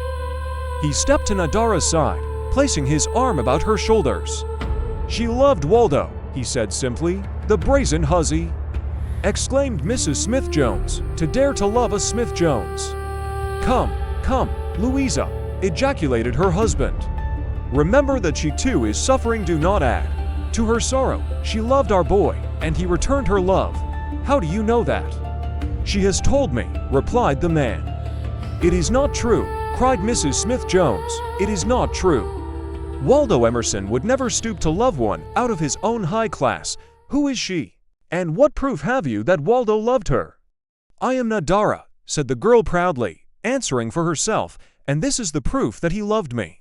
He stepped to Nadara's side, placing his arm about her shoulders. "She loved Waldo," he said simply. "The brazen hussy!" exclaimed Mrs. Smith-Jones. "To dare to love a Smith-Jones!" Come, Louisa!" ejaculated her husband. "Remember that she too is suffering. Do not add to her sorrow. She loved our boy, and he returned her love." "How do you know that?" "She has told me," replied the man. "It is not true," cried Mrs. Smith-Jones. "It is not true. Waldo Emerson would never stoop to love one out of his own high class. Who is she? And what proof have you that Waldo loved her?" "I am Nadara," said the girl proudly, answering for herself, "and this is the proof that he loved me.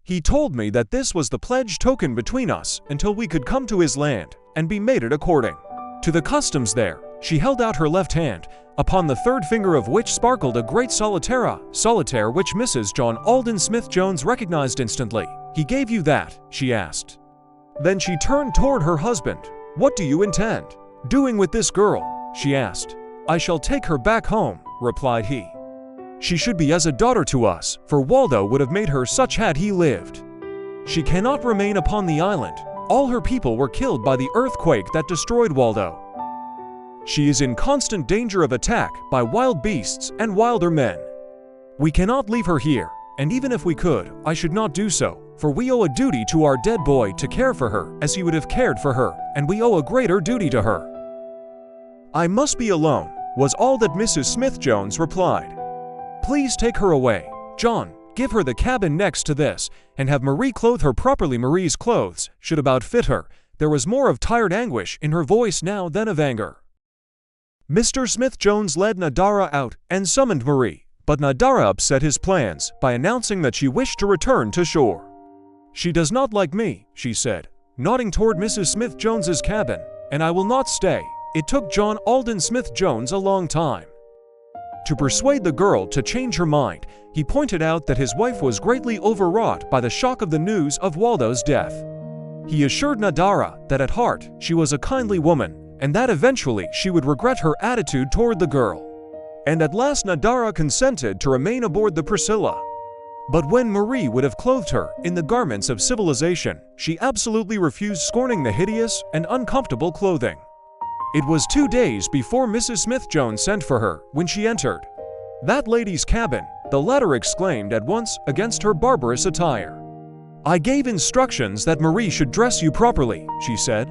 He told me that this was the pledge token between us until we could come to his land and be mated according to the customs there." She held out her left hand, upon the third finger of which sparkled a great solitaire which Mrs. John Alden Smith-Jones recognized instantly. "He gave you that?" she asked. Then she turned toward her husband. "What do you intend doing with this girl?" she asked. "I shall take her back home," replied he. "She should be as a daughter to us, for Waldo would have made her such had he lived. She cannot remain upon the island. All her people were killed by the earthquake that destroyed Waldo. She is in constant danger of attack by wild beasts and wilder men. We cannot leave her here, and even if we could, I should not do so, for we owe a duty to our dead boy to care for her as he would have cared for her, and we owe a greater duty to her." "I must be alone," was all that Mrs. Smith-Jones replied. "Please take her away. John, give her the cabin next to this, and have Marie clothe her properly. Marie's clothes should about fit her. there was more of tired anguish in her voice now than of anger. Mr. Smith-Jones led Nadara out and summoned Marie, but Nadara upset his plans by announcing that she wished to return to shore. "She does not like me," she said, nodding toward Mrs. Smith-Jones's cabin, "and I will not stay." It took John Alden Smith-Jones a long time to persuade the girl to change her mind. He pointed out that his wife was greatly overwrought by the shock of the news of Waldo's death. He assured Nadara that at heart she was a kindly woman, and that eventually she would regret her attitude toward the girl. And at last Nadara consented to remain aboard the Priscilla. But when Marie would have clothed her in the garments of civilization, she absolutely refused, scorning the hideous and uncomfortable clothing. It was 2 days before Mrs. Smith-Jones sent for her when she entered that lady's cabin. The latter exclaimed at once against her barbarous attire. "I gave instructions that Marie should dress you properly," she said.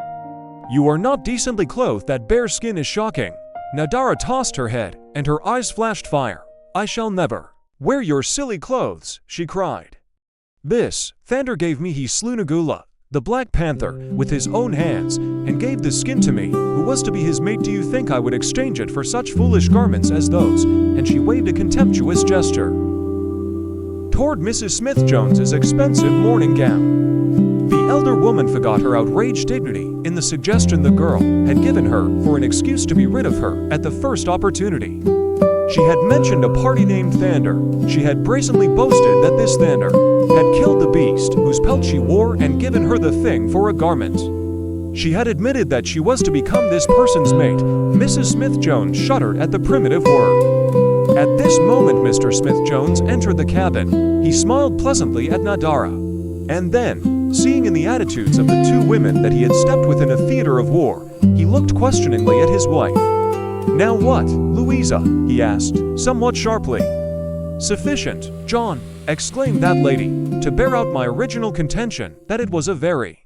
"You are not decently clothed. That bare skin is shocking." Nadara tossed her head, and her eyes flashed fire. "I shall never wear your silly clothes," she cried. "This Thandar gave me. He slew Nagula, the Black Panther, with his own hands, and gave the skin to me, who was to be his mate. Do you think I would exchange it for such foolish garments as those?" And she waved a contemptuous gesture toward Mrs. Smith-Jones's expensive morning gown. The elder woman forgot her outraged dignity in the suggestion the girl had given her for an excuse to be rid of her at the first opportunity. She had mentioned a party named Thandar. She had brazenly boasted that this Thandar had killed the beast whose pelt she wore and given her the thing for a garment. She had admitted that she was to become this person's mate. Mrs. Smith-Jones shuddered at the primitive word. At this moment Mr. Smith-Jones entered the cabin. He smiled pleasantly at Nadara. And then, seeing in the attitudes of the two women that he had stepped within a theater of war, he looked questioningly at his wife. "Now what, Louisa?" he asked, somewhat sharply. "Sufficient, John," exclaimed that lady, "to bear out my original contention that it was a very